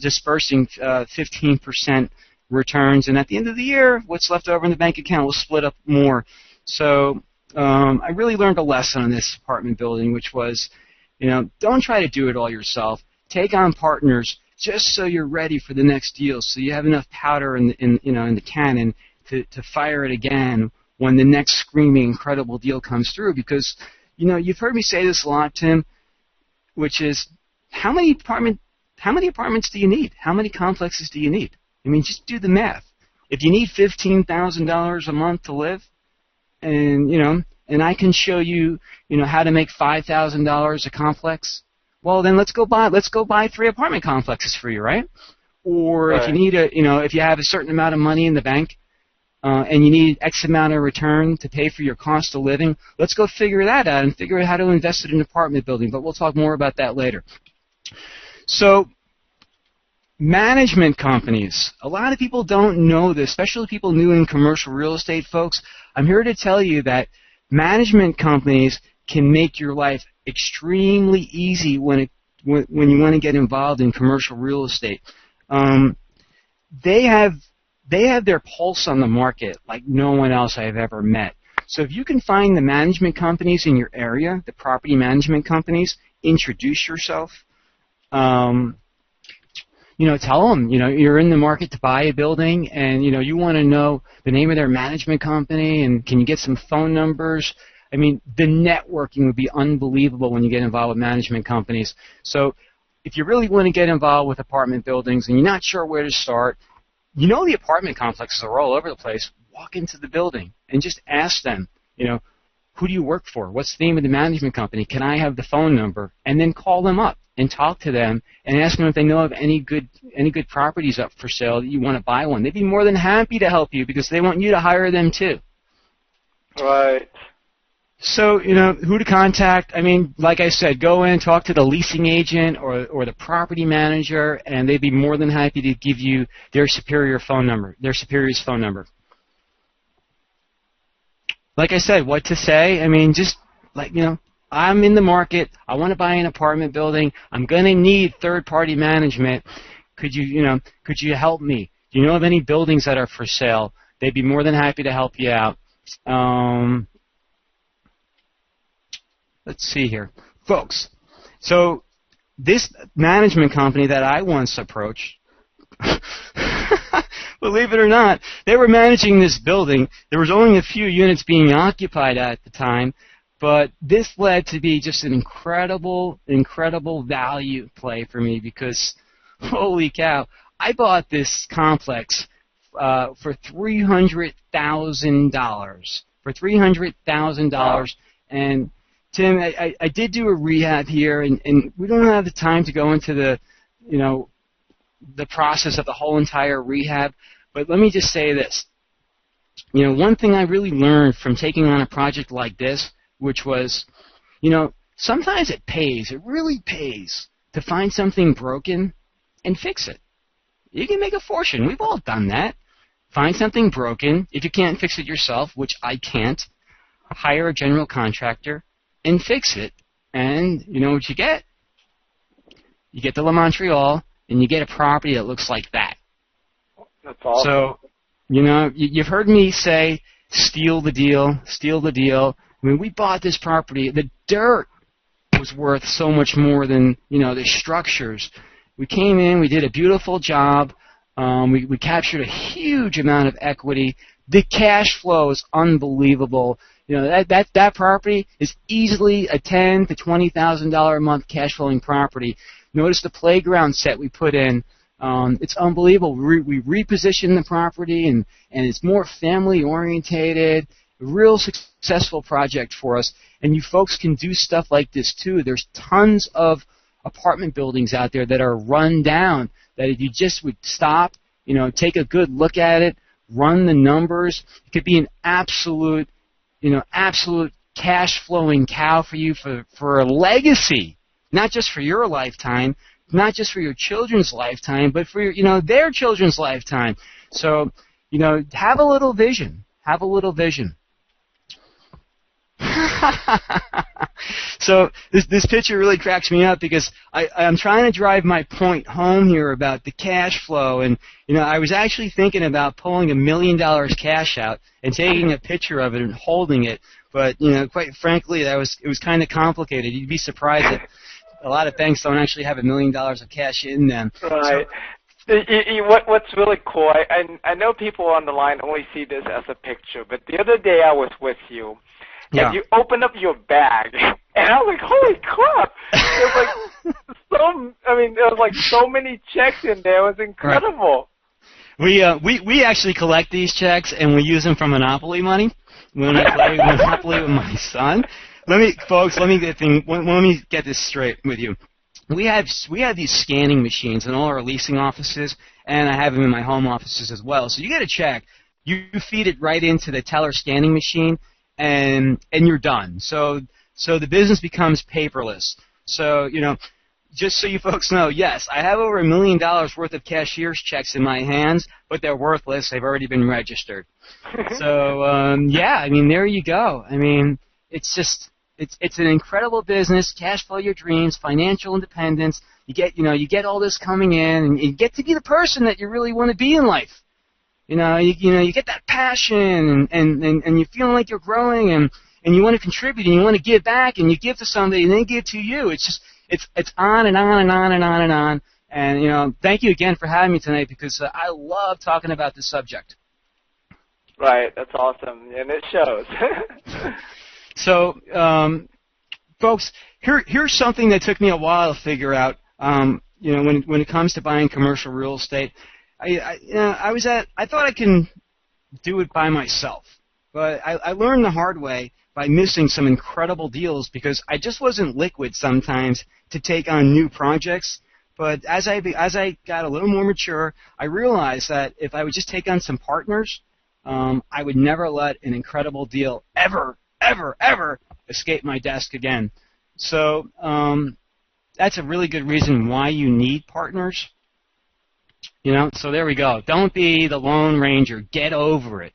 B: dispersing 15% returns, and at the end of the year, what's left over in the bank account will split up more. So I really learned a lesson on this apartment building, which was, don't try to do it all yourself. Take on partners just so you're ready for the next deal, so you have enough powder in the cannon to fire it again when the next screaming incredible deal comes through. Because you've heard me say this a lot, Tim, which is how many apartments do you need? How many complexes do you need? I mean, just do the math. If you need $15,000 a month to live, and I can show you how to make $5,000 a complex, well then let's go buy 3 apartment complexes for you, right? Or right. If you need if you have a certain amount of money in the bank, and you need X amount of return to pay for your cost of living, let's go figure that out and figure out how to invest it in an apartment building. But we'll talk more about that later. So, management companies. A lot of people don't know this, especially people new in commercial real estate, folks. I'm here to tell you that management companies can make your life extremely easy when you want to get involved in commercial real estate. They have their pulse on the market like no one else I've ever met. So if you can find the management companies in your area, the property management companies, introduce yourself. Tell them, you're in the market to buy a building, and, you want to know the name of their management company, and can you get some phone numbers? I mean, the networking would be unbelievable when you get involved with management companies. So if you really want to get involved with apartment buildings and you're not sure where to start, the apartment complexes are all over the place. Walk into the building and just ask them, who do you work for? What's the name of the management company? Can I have the phone number? And then call them up and talk to them and ask them if they know of any good properties up for sale that you want to buy one. They'd be more than happy to help you because they want you to hire them too.
A: Right.
B: So, who to contact? I mean, like I said, go in, talk to the leasing agent or the property manager, and they'd be more than happy to give you their superior's phone number. Like I said, what to say? I mean, just I'm in the market. I want to buy an apartment building. I'm going to need third-party management. Could you help me? Do you know of any buildings that are for sale? They'd be more than happy to help you out. Let's see here, folks. So this management company that I once approached, believe it or not, they were managing this building. There was only a few units being occupied at the time, but this led to be just an incredible value play for me because, holy cow, I bought this complex for $300,000. And Tim, I did do a rehab here, and we don't have the time to go into the process of the whole entire rehab, but let me just say this. One thing I really learned from taking on a project like this, which was, sometimes it really pays to find something broken and fix it. You can make a fortune. We've all done that. Find something broken. If you can't fix it yourself, which I can't, hire a general contractor and fix it. And you know what you get? You get to La Montreal, and you get a property that looks like that.
A: That's awesome.
B: So, you've heard me say, steal the deal. I mean, we bought this property. The dirt was worth so much more than, the structures. We came in, we did a beautiful job. We captured a huge amount of equity. The cash flow is unbelievable. That property is easily a $10,000 to $20,000 a month cash flowing property. Notice the playground set we put in. It's unbelievable. We repositioned the property, and it's more family orientated. A real successful project for us. And you folks can do stuff like this too. There's tons of apartment buildings out there that are run down, that if you just would stop, take a good look at it, run the numbers, it could be an absolute cash flowing cow for you for a legacy, not just for your lifetime, not just for your children's lifetime, but for their children's lifetime. So, have a little vision. Have a little vision. So this picture really cracks me up because I'm trying to drive my point home here about the cash flow, and I was actually thinking about pulling $1 million cash out and taking a picture of it and holding it, but quite frankly, it was kind of complicated. You'd be surprised that a lot of banks don't actually have $1 million of cash in them.
A: Right. So, what's really cool, I know people on the line only see this as a picture, but the other day I was with you, and you opened up your bag, and I was like, holy crap! There was like so many checks in there. It was incredible.
B: Right. We actually collect these checks, and we use them for Monopoly money when I play Monopoly with my son. Let me get this straight with you. We have these scanning machines in all our leasing offices, and I have them in my home offices as well. So you get a check, you feed it right into the teller scanning machine, and you're done. So the business becomes paperless. So just so you folks know, yes, I have over $1 million worth of cashier's checks in my hands, but they're worthless. They've already been registered. So there you go. It's an incredible business. Cash flow your dreams, financial independence. You get all this coming in, and you get to be the person that you really want to be in life. You get that passion, and you're feeling like you're growing, and you want to contribute, and you want to give back, and you give to somebody, and they give to you. It's on and on and on and on and on. And thank you again for having me tonight, because I love talking about this subject.
A: Right, that's awesome, and it shows.
B: So, folks, here's something that took me a while to figure out. When it comes to buying commercial real estate, I thought I can do it by myself, but I learned the hard way by missing some incredible deals because I just wasn't liquid sometimes to take on new projects. But as I got a little more mature, I realized that if I would just take on some partners, I would never let an incredible deal ever escape my desk again. So that's a really good reason why you need partners. So there we go. Don't be the Lone Ranger. Get over it.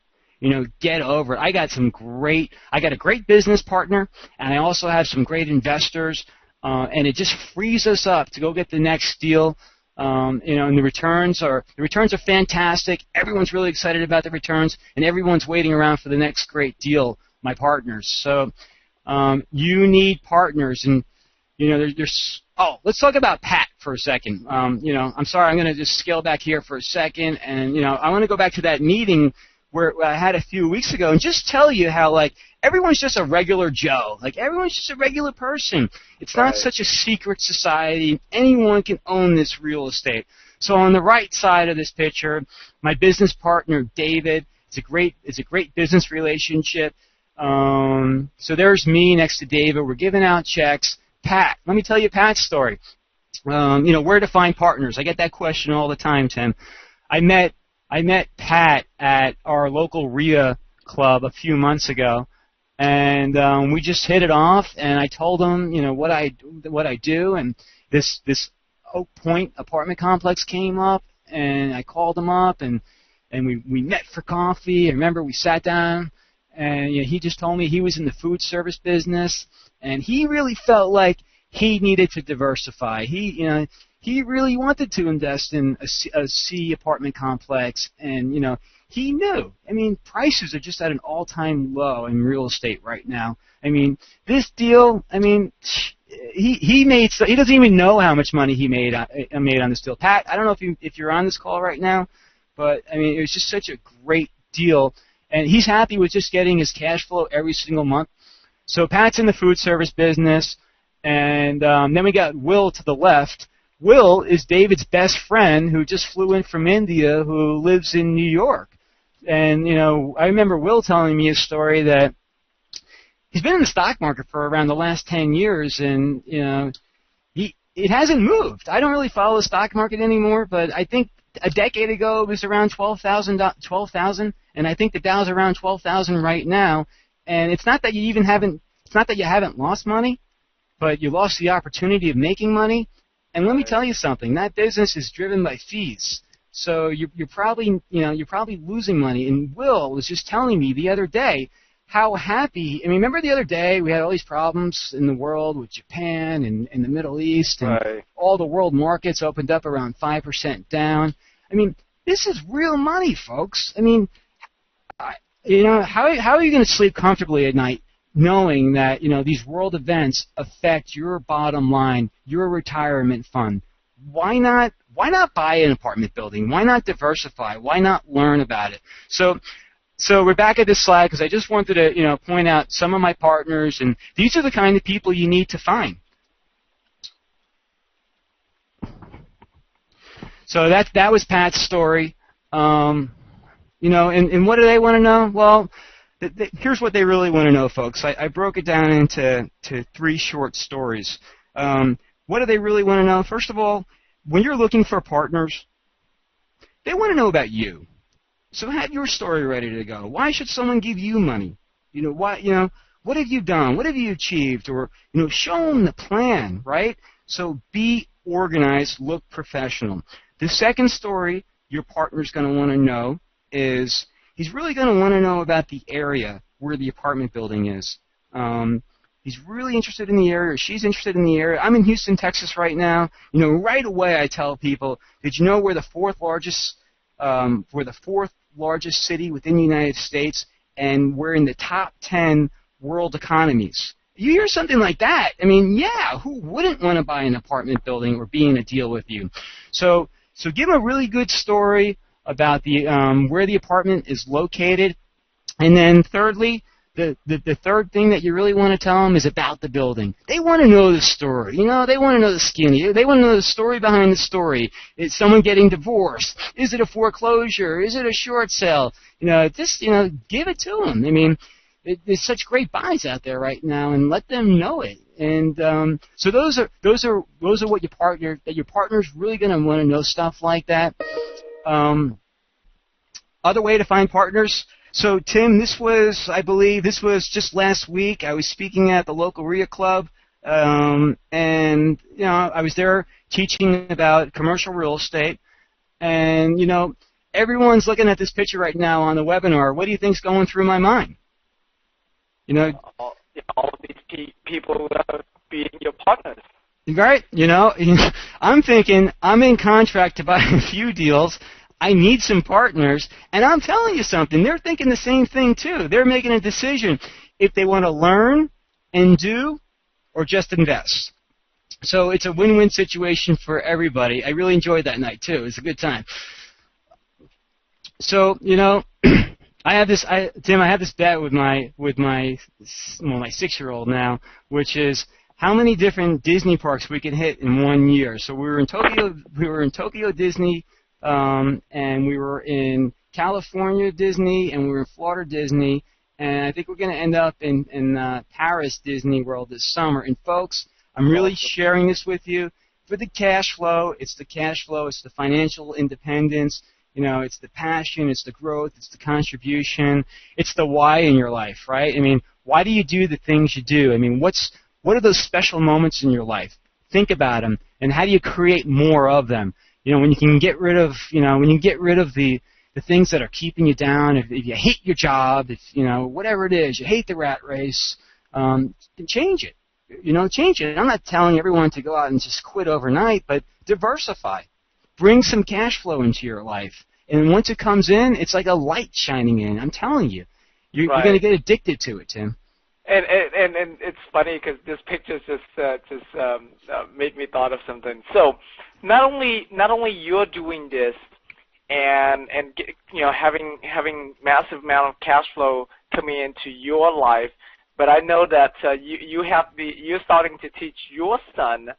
B: Get over it. I got a great business partner, and I also have some great investors, and it just frees us up to go get the next deal. And the returns are fantastic. Everyone's really excited about the returns, and everyone's waiting around for the next great deal. My partners. So you need partners, and there's. Oh, let's talk about Pat for a second. I'm sorry, I'm going to just scale back here for a second, and I want to go back to that meeting where I had a few weeks ago, and just tell you how everyone's just a regular Joe. Everyone's just a regular person. It's not such a secret society. Anyone can own this real estate. So on the right side of this picture, my business partner David. It's a great business relationship. So there's me next to David. We're giving out checks. Pat, let me tell you Pat's story. Where to find partners. I get that question all the time, Tim. I met Pat at our local RIA club a few months ago, and we just hit it off. And I told him, what I do, and this Oak Point apartment complex came up, and I called him up, and we met for coffee. I remember we sat down. And he just told me he was in the food service business, and he really felt like he needed to diversify. He really wanted to invest in a C apartment complex, and he knew. Prices are just at an all-time low in real estate right now. This deal. He made. He doesn't even know how much money he made on this deal. Pat, I don't know if you're on this call right now, but it was just such a great deal. And he's happy with just getting his cash flow every single month. So Pat's in the food service business, and then we got Will to the left. Will is David's best friend who just flew in from India, who lives in New York. And, I remember Will telling me a story that he's been in the stock market for around the last 10 years, and, it hasn't moved. I don't really follow the stock market anymore, but I think a decade ago it was around 12,000, and I think the Dow's around 12,000 right now. And it's not that you haven't lost money, but you lost the opportunity of making money. And let me tell you something, that business is driven by fees. So you're probably losing money. And Will was just telling me the other day how happy. Remember the other day we had all these problems in the world with Japan and the Middle East, and all the world markets opened up around 5% down. This is real money, folks. How are you going to sleep comfortably at night knowing that these world events affect your bottom line, your retirement fund? Why not buy an apartment building? Why not diversify? Why not learn about it? So we're back at this slide because I just wanted to point out some of my partners, and these are the kind of people you need to find. So that was Pat's story. And what do they want to know? Well, here's what they really want to know, folks. I broke it down into 3 short stories. What do they really want to know? First of all, when you're looking for partners, they want to know about you. So have your story ready to go. Why should someone give you money? What have you done? What have you achieved? Or, show them the plan, right? So be organized, look professional. The second story your partner's going to want to know is he's really going to want to know about the area where the apartment building is. He's really interested in the area, or she's interested in the area. I'm in Houston, Texas right now. Right away I tell people, did you know we're the fourth largest city within the United States, and we're in the top 10 world economies? You hear something like that, yeah, who wouldn't want to buy an apartment building or be in a deal with you? So give them a really good story about the where the apartment is located. And then thirdly, the third thing that you really want to tell them is about the building. They want to know the story. They want to know the skinny. They want to know the story behind the story. Is someone getting divorced? Is it a foreclosure? Is it a short sale? Just give it to them. There's such great buys out there right now, and let them know it. And so those are what your partner's really going to want to know, stuff like that. Other way to find partners. So, Tim, I believe this was just last week. I was speaking at the local RIA club, and I was there teaching about commercial real estate. And everyone's looking at this picture right now on the webinar. What do you think's going through my mind?
A: All of these people being your partners.
B: Right? I'm thinking I'm in contract to buy a few deals. I need some partners, and I'm telling you something, they're thinking the same thing too. They're making a decision if they want to learn and do or just invest. So it's a win-win situation for everybody. I really enjoyed that night too. It was a good time. So, I have this bet with my 6-year-old now, which is how many different Disney parks we can hit in 1 year. So we were in Tokyo Disney, and we were in California Disney, and we were in Florida Disney, and I think we're going to end up in Paris Disney World this summer. And folks, I'm really sharing this with you for the cash flow. It's the cash flow. It's the financial independence. It's the passion. It's the growth. It's the contribution. It's the why in your life, right? Why do you do the things you do? What are those special moments in your life? Think about them, and how do you create more of them? When you can get rid of, the things that are keeping you down, if you hate your job, if, whatever it is, you hate the rat race, change it. Change it. I'm not telling everyone to go out and just quit overnight, but diversify. Bring some cash flow into your life. And once it comes in, it's like a light shining in. I'm telling you. You're going to get addicted to it, Tim.
A: And it's funny because this picture just made me thought of something. So not only you're doing this and having massive amount of cash flow coming into your life, but I know that you're starting to teach your son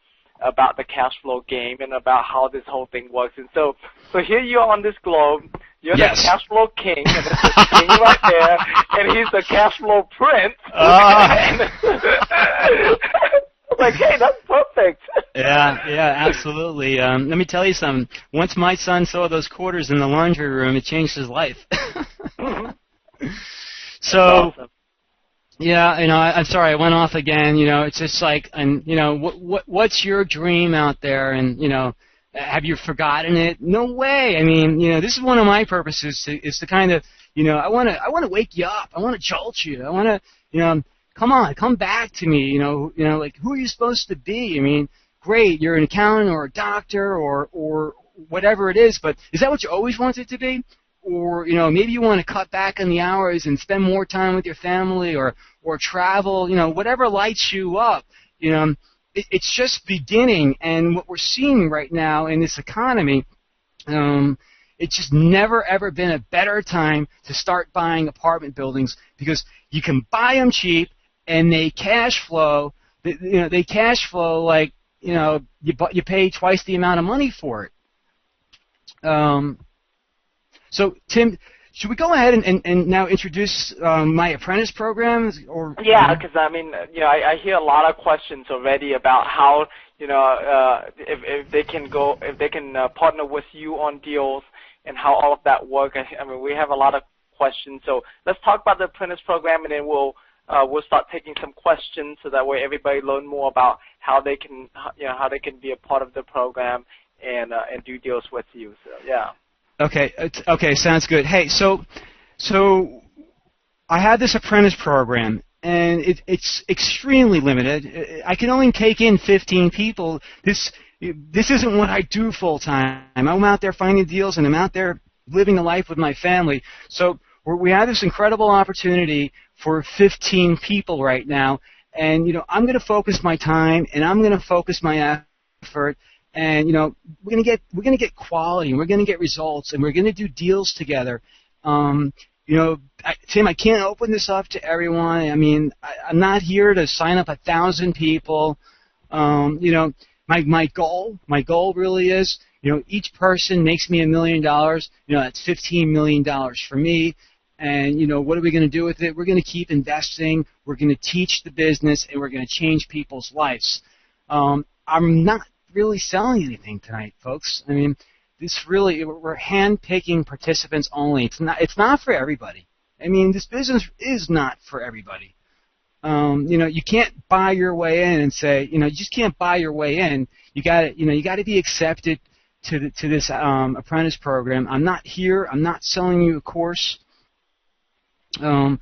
A: about the cash flow game and about how this whole thing works. And so here you are on this globe. You're the cash flow king, and there's the king right there, and he's the cash flow prince. Like, hey, that's perfect.
B: Yeah, absolutely. Let me tell you something. Once my son saw those quarters in the laundry room, it changed his life. So, awesome. Yeah, I'm sorry, I went off again. It's just like, and what's your dream out there? And have you forgotten it? No way. I mean, this is one of my purposes is to kind of, I want to wake you up. I want to jolt you. I want to, come on, come back to me. Like, who are you supposed to be? I mean, great, you're an accountant or a doctor or whatever it is, but is that what you always wanted to be? Or, maybe you want to cut back on the hours and spend more time with your family or travel, whatever lights you up. It's just beginning, and what we're seeing right now in this economy, it's just never, ever been a better time to start buying apartment buildings because you can buy them cheap and they cash flow. They cash flow like, you pay twice the amount of money for it. So, Tim, should we go ahead and now introduce my apprentice program?
A: Yeah, because I hear a lot of questions already about how if they can partner with you on deals and how all of that works. I mean, we have a lot of questions. So let's talk about the apprentice program, and then we'll start taking some questions so that way everybody learn more about how they can be a part of the program and do deals with you. So yeah. Okay,
B: sounds good. Hey, so I have this apprentice program, and it's extremely limited. I can only take in 15 people. This isn't what I do full time. I'm out there finding deals, and I'm out there living a life with my family. So we have this incredible opportunity for 15 people right now, and I'm going to focus my time, and I'm going to focus my effort. And we're gonna get quality, and we're gonna get results, and we're gonna do deals together. Tim, I can't open this up to everyone. I mean, I'm not here to sign up 1,000 people. My goal really is, each person makes me $1 million. That's $15 million for me. And what are we gonna do with it? We're gonna keep investing. We're gonna teach the business, and we're gonna change people's lives. I'm not really selling anything tonight, folks. I mean, we're hand-picking participants only. It's not for everybody. I mean, this business is not for everybody. You can't buy your way in and say, you just can't buy your way in. You got to be accepted to this apprentice program. I'm not selling you a course. I'm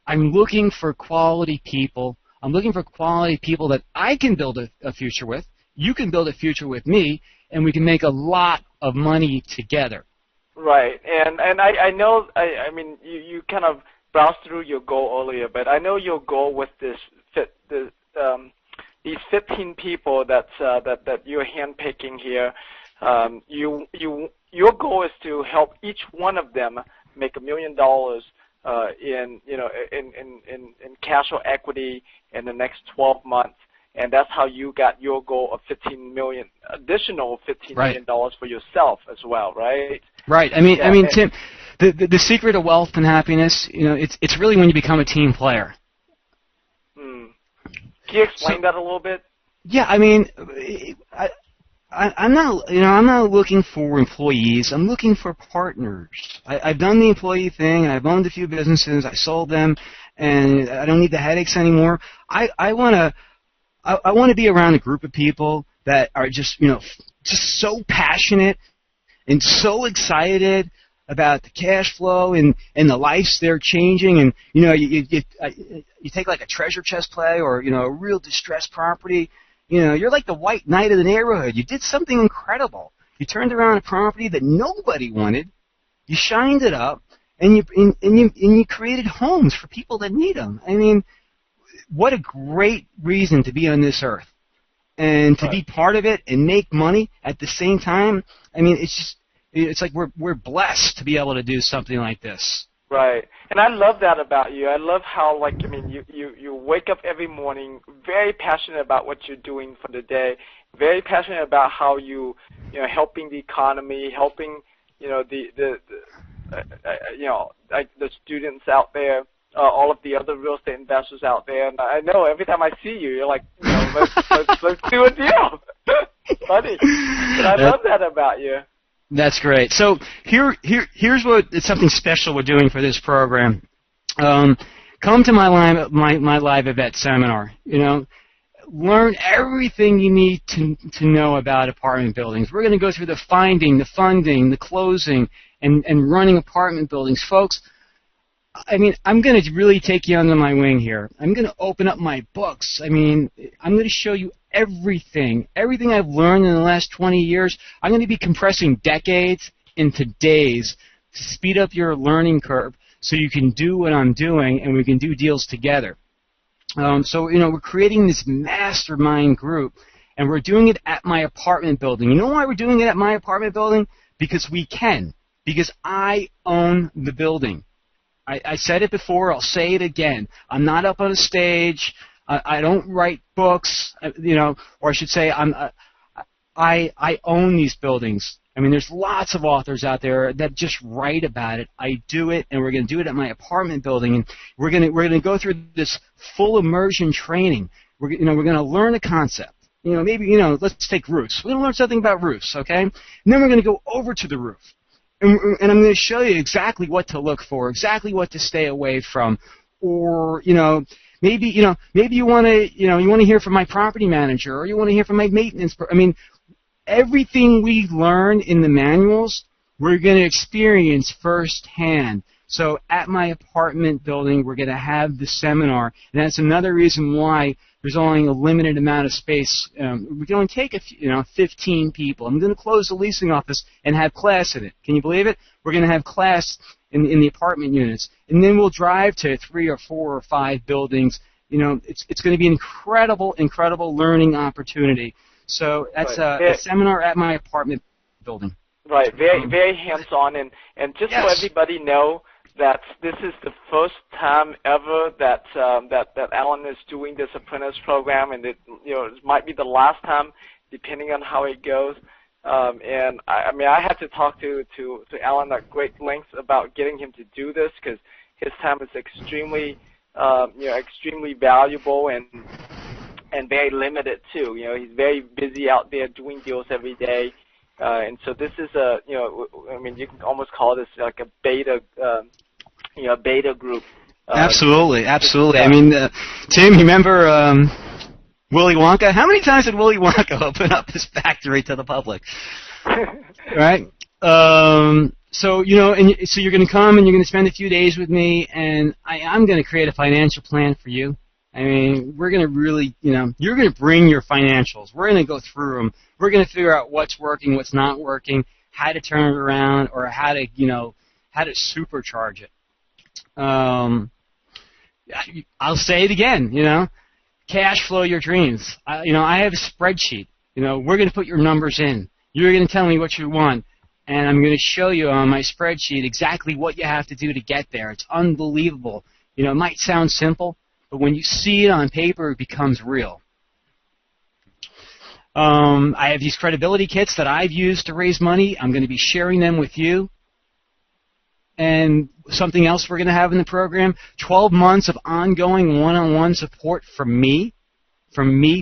B: looking for quality people. I'm looking for quality people that I can build a future with. You can build a future with me, and we can make a lot of money together.
A: Right, and I know, I mean, you kind of browsed through your goal earlier, but I know your goal with these 15 people that you're handpicking here. Your goal is to help each one of them make $1 million in cash or equity in the next 12 months. And that's how you got your goal of additional $15 million for yourself as well, right? Right.
B: I mean, Tim, the secret of wealth and happiness, it's really when you become a team player.
A: Can you explain that a little bit?
B: Yeah, I mean, I'm not looking for employees. I'm looking for partners. I've done the employee thing, and I've owned a few businesses. I sold them, and I don't need the headaches anymore. I want to be around a group of people that are just so passionate and so excited about the cash flow and the lives they're changing. And you take like a treasure chest play or a real distressed property. You're like the white knight of the neighborhood. You did something incredible. You turned around a property that nobody wanted. You shined it up, and you created homes for people that need them. I mean, what a great reason to be on this earth, and to be part of it and make money at the same time. I mean, it's like we're blessed to be able to do something like this.
A: Right, and I love that about you. I love how you wake up every morning very passionate about what you're doing for the day, very passionate about how you helping the economy, helping the like the students out there, all of the other real estate investors out there. And I know every time I see you, you're like, let's do a deal. Funny, but I love that about you.
B: That's great. So here's it's something special we're doing for this program. Come to my live event seminar. Learn everything you need to know about apartment buildings. We're going to go through the finding, the funding, the closing, and running apartment buildings. Folks, I mean, I'm going to really take you under my wing here. I'm going to open up my books. I mean, I'm going to show you everything I've learned in the last 20 years. I'm going to be compressing decades into days to speed up your learning curve so you can do what I'm doing and we can do deals together. So we're creating this mastermind group, and we're doing it at my apartment building. You know why we're doing it at my apartment building? Because we can. Because I own the building. I said it before. I'll say it again. I'm not up on a stage. I don't write books. Or I should say, I own these buildings. I mean, there's lots of authors out there that just write about it. I do it, and we're going to do it at my apartment building, and we're going to go through this full immersion training. We're going to learn a concept. Let's take roofs. We're going to learn something about roofs, okay? And then we're going to go over to the roof, and I'm going to show you exactly what to look for, exactly what to stay away from, or maybe you want to hear from my property manager, or you want to hear from my maintenance. Everything we learn in the manuals, we're going to experience firsthand. So at my apartment building, we're going to have the seminar, and that's another reason why there's only a limited amount of space. We can only take 15 people. I'm going to close the leasing office and have class in it. Can you believe it? We're going to have class in the apartment units, and then we'll drive to 3 or 4 or 5 buildings. It's going to be an incredible learning opportunity. So that's a seminar at my apartment building.
A: Right, very hands-on, and just so everybody know that this is the first time ever that Alan is doing this apprentice program, and it might be the last time, depending on how it goes. And I had to talk to Alan at great lengths about getting him to do this because his time is extremely valuable and very limited too. He's very busy out there doing deals every day, and so this is you can almost call this like a beta, beta group.
B: Absolutely. I mean, Tim, you remember Willy Wonka? How many times did Willy Wonka open up his factory to the public? Right. So so you're going to come and you're going to spend a few days with me, and I'm going to create a financial plan for you. I mean, we're going to really, you're going to bring your financials. We're going to go through them. We're going to figure out what's working, what's not working, how to turn it around, or how to supercharge it. I'll say it again, cash flow your dreams. I have a spreadsheet. We're going to put your numbers in. You're going to tell me what you want, and I'm going to show you on my spreadsheet exactly what you have to do to get there. It's unbelievable. It might sound simple, but when you see it on paper, it becomes real. I have these credibility kits that I've used to raise money. I'm going to be sharing them with you. And something else we're going to have in the program, 12 months of ongoing one-on-one support from me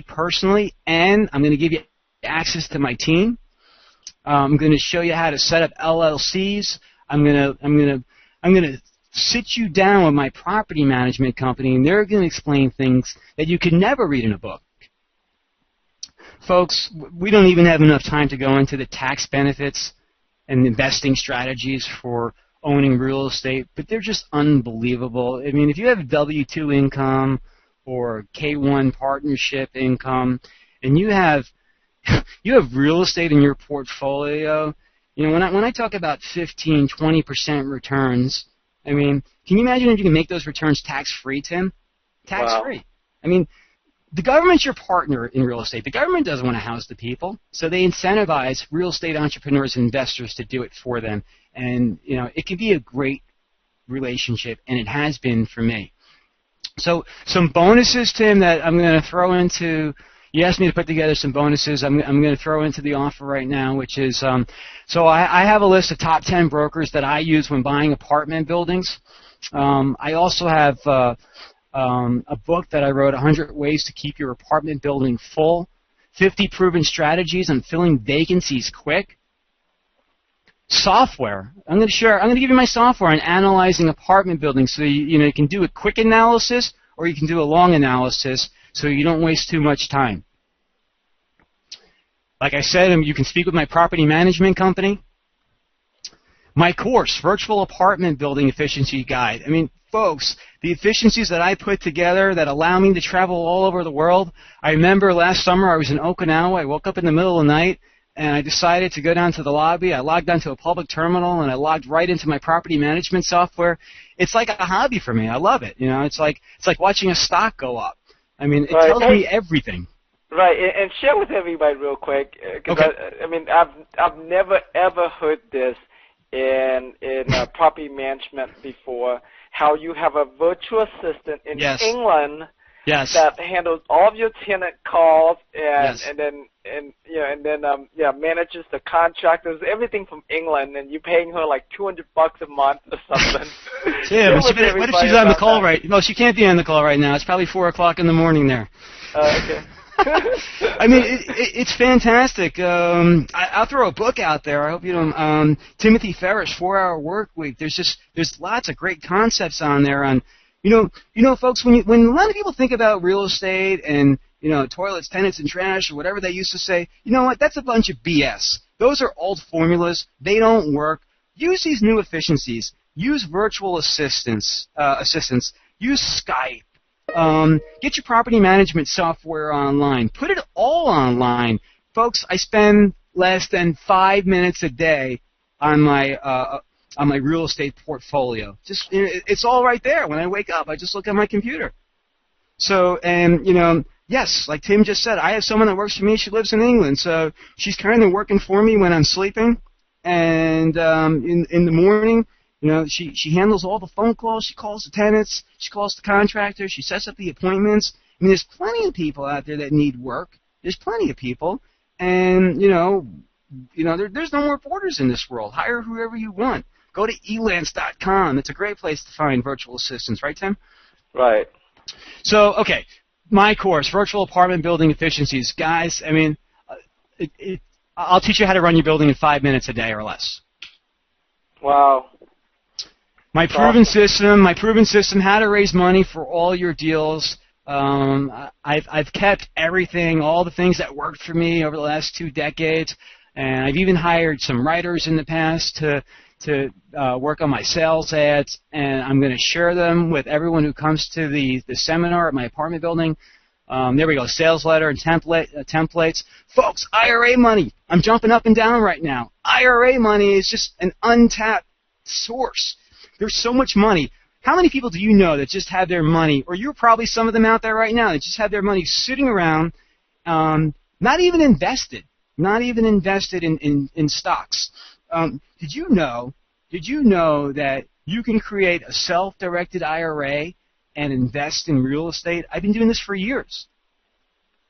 B: personally, and I'm going to give you access to my team. I'm going to show you how to set up LLCs. I'm going to sit you down with my property management company, and they're going to explain things that you could never read in a book. Folks, we don't even have enough time to go into the tax benefits and investing strategies for owning real estate, but they're just unbelievable. I mean, if you have W-2 income or K-1 partnership income, and you have real estate in your portfolio, when I talk about 15, 20% returns, I mean, can you imagine if you can make those returns tax-free, Tim? Tax-free. Wow. I mean, the government's your partner in real estate. The government doesn't want to house the people, so they incentivize real estate entrepreneurs and investors to do it for them. And, it can be a great relationship, and it has been for me. So some bonuses, Tim, that I'm going to throw into, he asked me to put together some bonuses. I'm going to throw into the offer right now, which is so I have a list of top 10 brokers that I use when buying apartment buildings. I also have a book that I wrote, 100 Ways to Keep Your Apartment Building Full, 50 Proven Strategies on Filling Vacancies Quick. Software. I'm going to give you my software on analyzing apartment buildings, so you can do a quick analysis or you can do a long analysis, so you don't waste too much time. Like I said, you can speak with my property management company. My course, Virtual Apartment Building Efficiency Guide. I mean, folks, the efficiencies that I put together that allow me to travel all over the world. I remember last summer I was in Okinawa. I woke up in the middle of the night, and I decided to go down to the lobby. I logged onto a public terminal, and I logged right into my property management software. It's like a hobby for me. I love it. It's like watching a stock go up. I mean, it tells me everything.
A: Right, and share with everybody real quick, because
B: okay.
A: I've never ever heard this in property management before. How you have a virtual assistant in England. Yes. That handles all of your tenant calls and then manages the contractors, everything from England, and you're paying her like $200 a month or something.
B: Yeah, what if she's on the call right? No, she can't be on the call right now. It's probably 4:00 in the morning there.
A: Okay.
B: I mean, it's fantastic. I'll throw a book out there. I hope you don't. Timothy Ferriss, 4-Hour Work Week. There's lots of great concepts on there on. Folks, when a lot of people think about real estate and, toilets, tenants, and trash, or whatever they used to say, you know what, that's a bunch of BS. Those are old formulas. They don't work. Use these new efficiencies. Use virtual assistants. Use Skype. Get your property management software online. Put it all online. Folks, I spend less than 5 minutes a day on my real estate portfolio. It's all right there. When I wake up, I just look at my computer. So, yes, like Tim just said, I have someone that works for me. She lives in England, so she's kind of working for me when I'm sleeping. And in the morning, she handles all the phone calls. She calls the tenants. She calls the contractors. She sets up the appointments. I mean, there's plenty of people out there that need work. There's plenty of people, and there's no more borders in this world. Hire whoever you want. Go to elance.com. It's a great place to find virtual assistants, right, Tim?
A: Right.
B: So, okay, my course, Virtual Apartment Building Efficiencies. Guys, I mean, I'll teach you how to run your building in 5 minutes a day or less.
A: Wow.
B: My proven system, how to raise money for all your deals. I've kept everything, all the things that worked for me over the last 2 decades, and I've even hired some writers in the past to work on my sales ads, and I'm going to share them with everyone who comes to the seminar at my apartment building. There we go, sales letter and templates. Folks, IRA money. I'm jumping up and down right now. IRA money is just an untapped source. There's so much money. How many people do you know that just have their money, or you're probably some of them out there right now, that just have their money sitting around, not even invested in stocks? Did you know that you can create a self-directed IRA and invest in real estate? I've been doing this for years.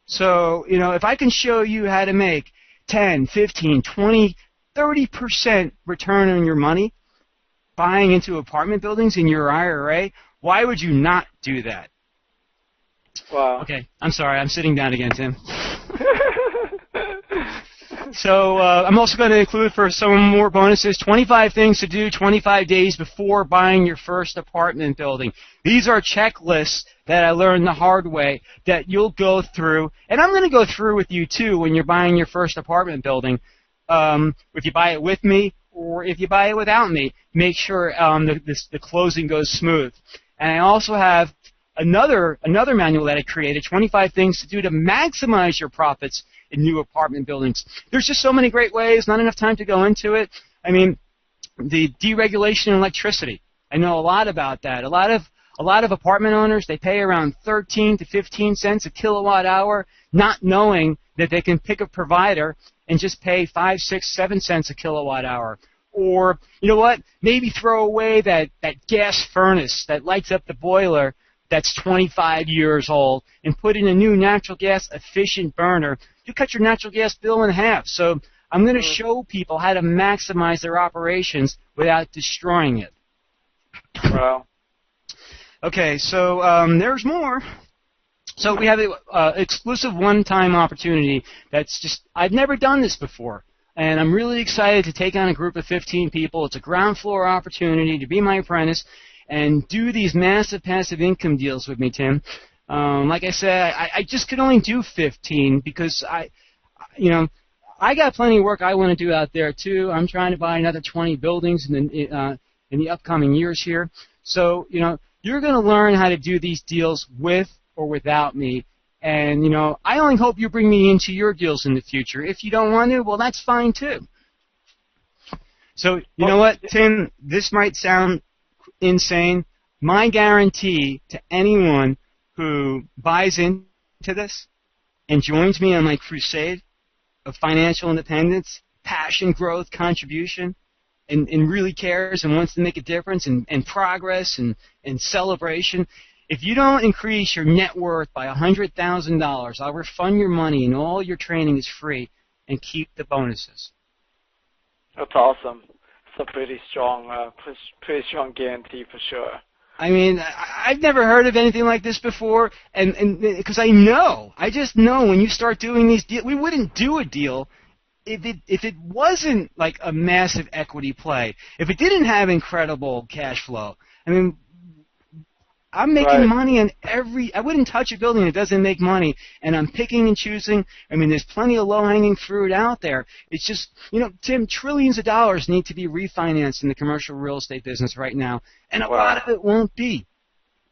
B: So, if I can show you how to make 10, 15, 20, 30% return on your money buying into apartment buildings in your IRA, why would you not do that?
A: Wow.
B: Okay, I'm sorry. I'm sitting down again, Tim. So I'm also going to include for some more bonuses 25 things to do 25 days before buying your first apartment building. These are checklists that I learned the hard way that you'll go through, and I'm going to go through with you too when you're buying your first apartment building. If you buy it with me or if you buy it without me, make sure the closing goes smooth. And I also have another manual that I created, 25 things to do to maximize your profits in new apartment buildings. There's just so many great ways, not enough time to go into it. I mean, the deregulation in electricity. I know a lot about that. A lot of apartment owners, they pay around 13 to 15 cents a kilowatt hour, not knowing that they can pick a provider and just pay 5, 6, 7 cents a kilowatt hour. Or, you know what, maybe throw away that gas furnace that lights up the boiler that's 25 years old and put in a new natural gas efficient burner, you cut your natural gas bill in half. So I'm going to show people how to maximize their operations without destroying it.
A: Wow.
B: Okay, so there's more. So we have an exclusive one-time opportunity that's just, I've never done this before, and I'm really excited to take on a group of 15 people. It's a ground floor opportunity to be my apprentice and do these massive passive income deals with me, Tim. Like I said, I just could only do 15 because I got plenty of work I want to do out there too. I'm trying to buy another 20 buildings in the upcoming years here. So, you're going to learn how to do these deals with or without me. And, I only hope you bring me into your deals in the future. If you don't want to, well, that's fine too. So, you know what, Tim? This might sound insane. My guarantee to anyone who buys into this and joins me on my crusade of financial independence, passion, growth, contribution, and really cares and wants to make a difference and progress and celebration, if you don't increase your net worth by $100,000, I'll refund your money and all your training is free and keep the bonuses.
A: That's awesome. It's a pretty strong guarantee for sure.
B: I mean, I've never heard of anything like this before, and because I just know when you start doing these deals, we wouldn't do a deal if it wasn't like a massive equity play, if it didn't have incredible cash flow. I mean, I'm making money on I wouldn't touch a building that doesn't make money, and I'm picking and choosing. I mean, there's plenty of low-hanging fruit out there. It's just, Tim, trillions of dollars need to be refinanced in the commercial real estate business right now, and a lot of it won't be.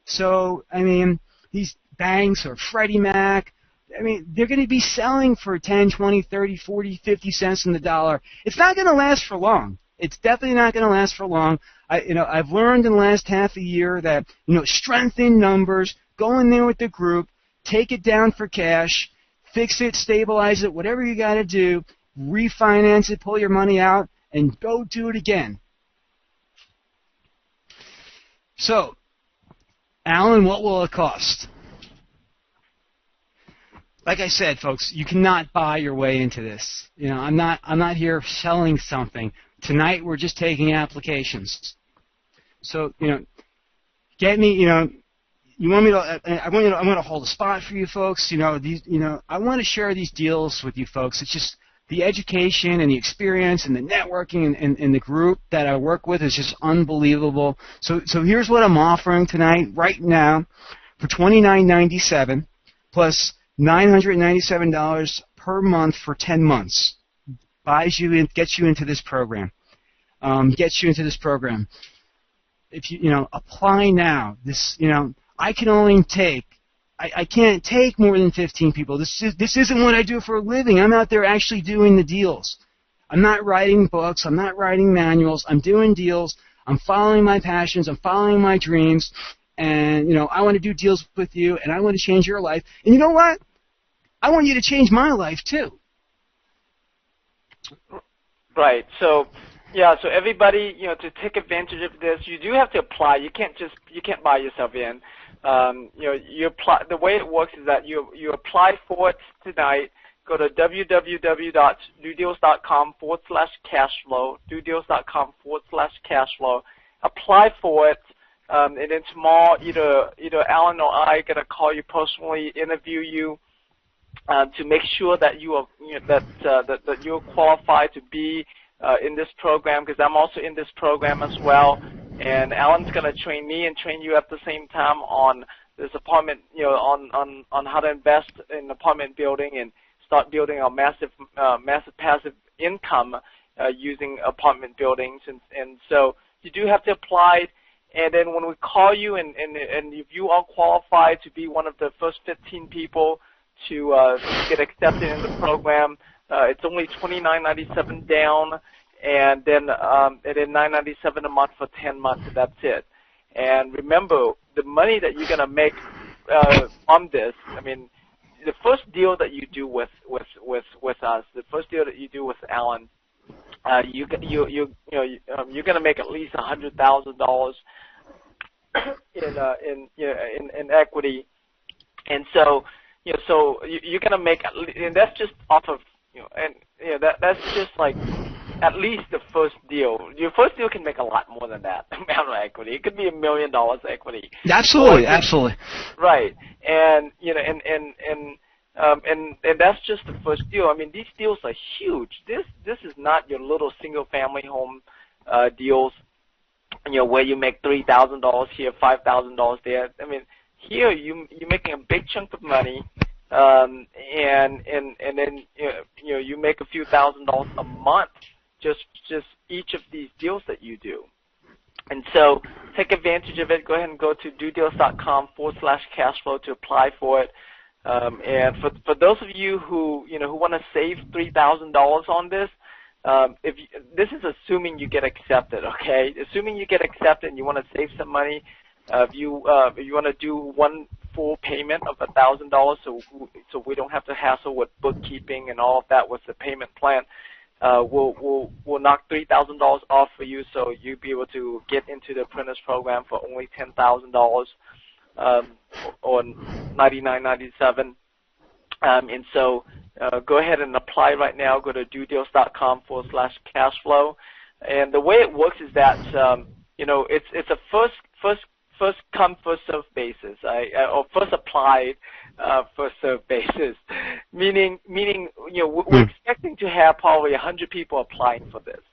B: So, I mean, these banks or Freddie Mac, I mean, they're going to be selling for 10, 20, 30, 40, 50 cents in the dollar. It's not going to last for long. It's definitely not going to last for long. I've learned in the last half a year that, strengthen numbers, go in there with the group, take it down for cash, fix it, stabilize it, whatever you got to do, refinance it, pull your money out, and go do it again. So, Alan, what will it cost? Like I said, folks, you cannot buy your way into this. I'm not here selling something. Tonight we're just taking applications. So, get me, you want me to, I'm going to hold a spot for you folks. I want to share these deals with you folks. It's just the education and the experience and the networking and the group that I work with is just unbelievable. So here's what I'm offering tonight, right now, for $29.97 plus $997 per month for 10 months. Gets you into this program. If you apply now, I can only take. I can't take more than 15 people. This isn't what I do for a living. I'm out there actually doing the deals. I'm not writing books. I'm not writing manuals. I'm doing deals. I'm following my passions. I'm following my dreams. And, I want to do deals with you, and I want to change your life. And you know what? I want you to change my life, too. Right.
A: So everybody, to take advantage of this, you do have to apply. You can't buy yourself in. You apply. The way it works is that you apply for it tonight. Go to www.dodeals.com/cashflow, dodeals.com/cashflow. Apply for it, and then tomorrow either Alan or I are gonna call you personally, interview you, to make sure that that you're qualified to be in this program, because I'm also in this program as well. And Alan's going to train me and train you at the same time on this apartment, on how to invest in apartment building and start building a massive passive income using apartment buildings. And so you do have to apply. And then when we call you and if you are qualified to be one of the first 15 people to get accepted in the program, it's only $29.97 down, and then $9.97 a month for 10 months. That's it. And remember, the money that you're gonna make from this. I mean, the first deal that you do with us, the first deal that you do with Alan, you're gonna make at least $100,000. in equity, and so you're gonna make, and that's just off of and that's just like at least the first deal. Your first deal can make a lot more than that amount of equity. It could be $1 million equity.
B: Absolutely, absolutely.
A: Right, and and that's just the first deal. I mean, these deals are huge. This is not your little single family home deals, where you make $3,000 here, $5,000 there. I mean, here you're making a big chunk of money, and then you make a few $1,000s a month just each of these deals that you do. And so take advantage of it. Go ahead and go to dodeals.com/cashflow to apply for it. And for those of you who want to save $3,000 on this, this is assuming you get accepted, okay? Assuming you get accepted and you want to save some money, if you want to do one full payment of $1,000, so we don't have to hassle with bookkeeping and all of that with the payment plan. We'll knock $3,000 off for you, so you'll be able to get into the apprentice program for only $10,000 or $99.97. And so go ahead and apply right now. Go to dodeals.com/cashflow. And the way it works is that it's a first come, first served basis, or first applied, first served basis. Meaning, we're expecting to have probably 100 people applying for this.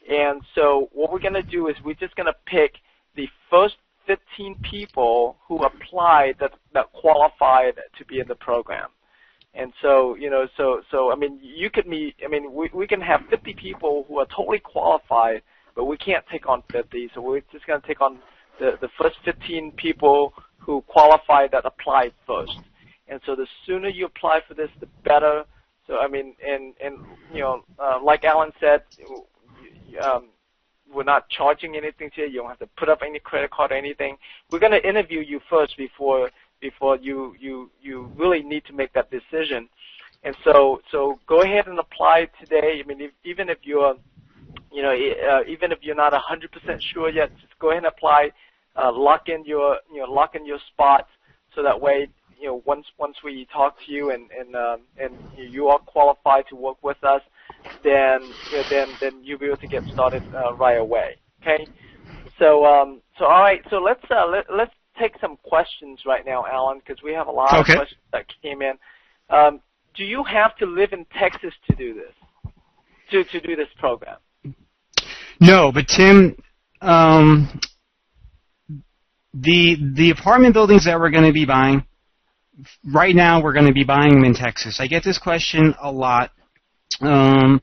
A: And so what we're going to do is we're just going to pick the first 15 people who applied that qualified to be in the program. And so, I mean, you could meet, I mean, we can have 50 people who are totally qualified, but we can't take on 50, so we're just going to take on the first 15 people who qualified that applied first. And so the sooner you apply for this, the better. So, I mean, and like Alan said, we're not charging anything to you. You don't have to put up any credit card or anything. We're going to interview you first before you really need to make that decision. And so go ahead and apply today. I mean, even if you're not 100% sure yet, just go ahead and apply. Lock in your spot, so that way, once we talk to you and you are qualified to work with us, then you'll be able to get started right away. Okay. So all right. So let's take some questions right now, Alan, because we have a lot of questions that came in. Do you have to live in Texas to do this? To do this program?
B: No, but Tim, the apartment buildings that we're going to be buying, right now we're going to be buying them in Texas. I get this question a lot, and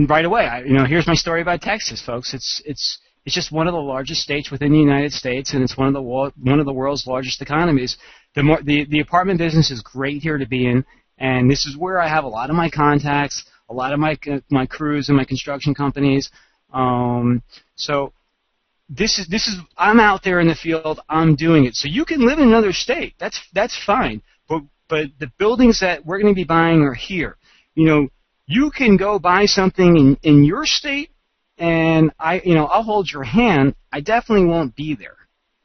B: right away, here's my story about Texas, folks. It's just one of the largest states within the United States, and it's one of the world's largest economies. The apartment business is great here to be in, and this is where I have a lot of my contacts, a lot of my crews and my construction companies. So this is I'm out there in the field. I'm doing it. So you can live in another state. That's fine. But the buildings that we're going to be buying are here. You can go buy something in your state, and I'll hold your hand. I definitely won't be there.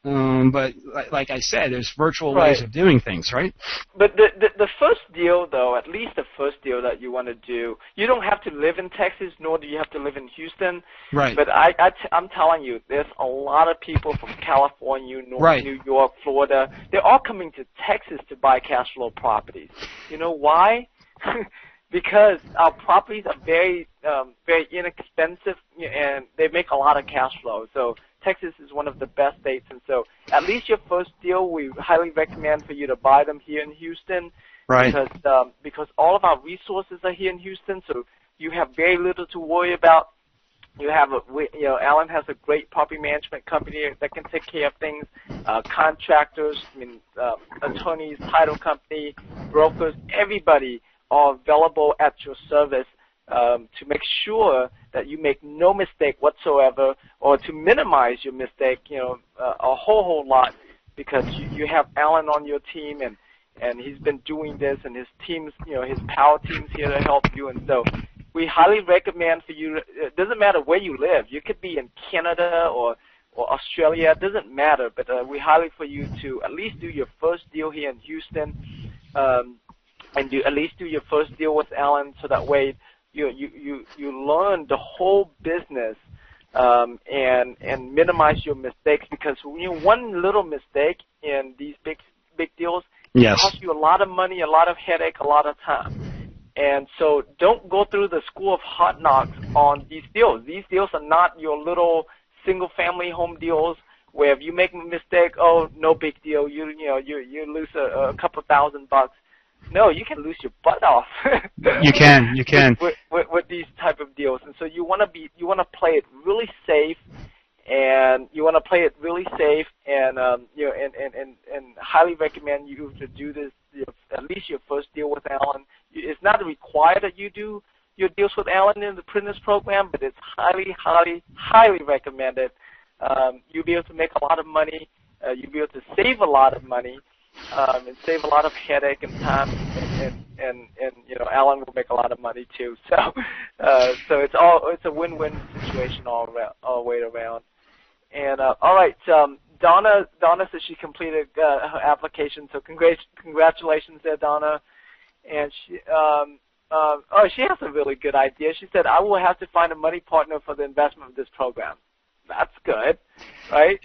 B: But like I said, there's virtual ways of doing things, right? But
A: the first deal, though, at least the first deal that you want to do, you don't have to live in Texas, nor do you have to live in Houston.
B: Right.
A: But I'm telling you, there's a lot of people from California, New York, Florida. They're all coming to Texas to buy cash flow properties. You know why? Because our properties are very inexpensive, and they make a lot of cash flow. So Texas is one of the best states, and so at least your first deal, we highly recommend for you to buy them here in Houston,
B: right?
A: Because all of our resources are here in Houston, so you have very little to worry about. You have Alan has a great property management company that can take care of things. Contractors, attorneys, title company, brokers, everybody are available at your service to make sure that you make no mistake whatsoever, or to minimize your mistake, a whole lot, because you have Alan on your team, and he's been doing this, and his teams, his power team's here to help you, and so we highly recommend for you. It doesn't matter where you live. You could be in Canada or or Australia, it doesn't matter, but we highly for you to at least do your first deal here in Houston, and at least do your first deal with Alan, so that way you learn the whole business and minimize your mistakes, because one little mistake in these big deals costs you a lot of money, a lot of headache, a lot of time. And so don't go through the school of hard knocks on these deals. These deals are not your little single-family home deals where if you make a mistake, oh, no big deal, you lose a couple $1,000. No, you can lose your butt off.
B: You can.
A: With these type of deals, and so you want to play it really safe, and and highly recommend you to do this. At least your first deal with Alan. It's not required that you do your deals with Alan in the Apprentice program, but it's highly recommended. You'll be able to make a lot of money. You'll be able to save a lot of money, and save a lot of headache and time. And Alan will make a lot of money too. So it's a win-win situation all the way around. And all right. Donna says she completed her application, so congratulations there, Donna. And she has a really good idea. She said, I will have to find a money partner for the investment of this program. That's good, right?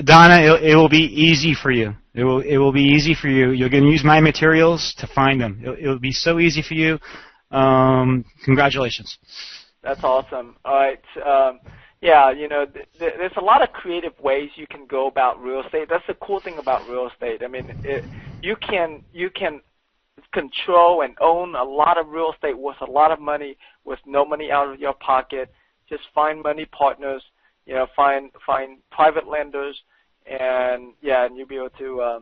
B: Donna, it will be easy for you. It will be easy for you. You're going to use my materials to find them. It will be so easy for you. Congratulations.
A: That's awesome. All right. Yeah, there's a lot of creative ways you can go about real estate. That's the cool thing about real estate. I mean, you can control and own a lot of real estate worth a lot of money with no money out of your pocket. Just find money partners, find private lenders, and you'll be able to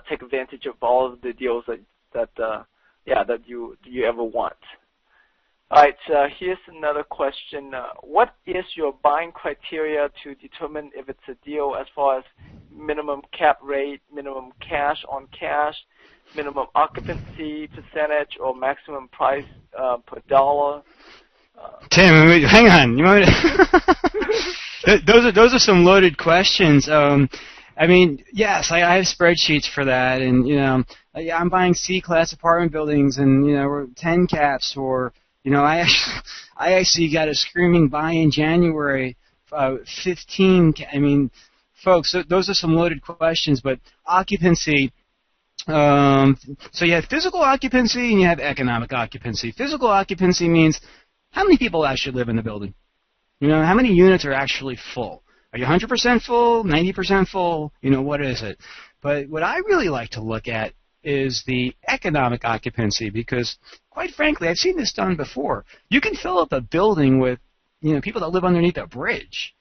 A: take advantage of all of the deals that you ever want. All right, here's another question. What is your buying criteria to determine if it's a deal as far as minimum cap rate, minimum cash on cash, minimum occupancy percentage, or maximum price per dollar?
B: Tim, hang on. You want to those are some loaded questions. I mean, yes, I have spreadsheets for that, and I'm buying C-class apartment buildings, and we're 10 caps, or I actually got a screaming buy in January, 15. I mean, folks, those are some loaded questions. But occupancy. So you have physical occupancy and you have economic occupancy. Physical occupancy means how many people actually live in the building. How many units are actually full? Are you 100% full, 90% full? What is it? But what I really like to look at is the economic occupancy, because, quite frankly, I've seen this done before. You can fill up a building with, people that live underneath a bridge.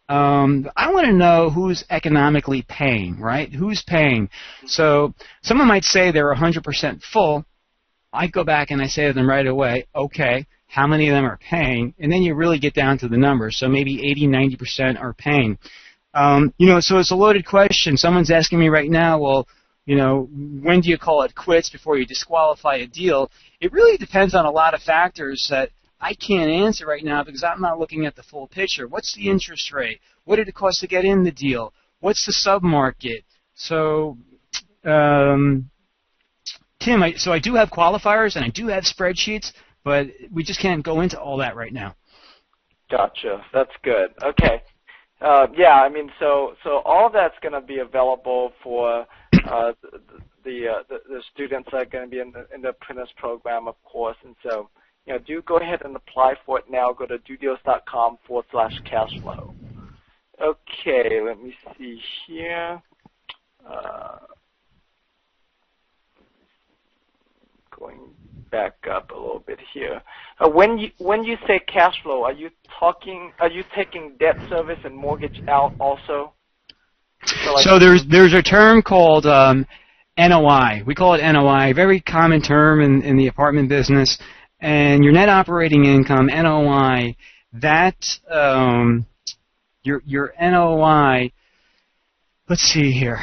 B: I want to know who's economically paying, right? Who's paying? So someone might say they're 100% full. I go back and I say to them right away, okay, how many of them are paying? And then you really get down to the numbers. So maybe 80, 90% are paying. So it's a loaded question. Someone's asking me right now, well, when do you call it quits before you disqualify a deal? It really depends on a lot of factors that I can't answer right now because I'm not looking at the full picture. What's the interest rate? What did it cost to get in the deal? What's the submarket? So, Tim, I do have qualifiers and I do have spreadsheets, but we just can't go into all that right now.
A: Gotcha. That's good. Okay. So all of that's going to be available for the students that are going to be in the Apprentice program, of course. And so, do go ahead and apply for it now. Go to dodeals.com/cashflow. Okay, let me see here. Going back up a little bit here. When you say cash flow, are you taking debt service and mortgage out also?
B: So there's a term called NOI. We call it NOI, a very common term in the apartment business. And your net operating income, NOI, that your NOI. Let's see here.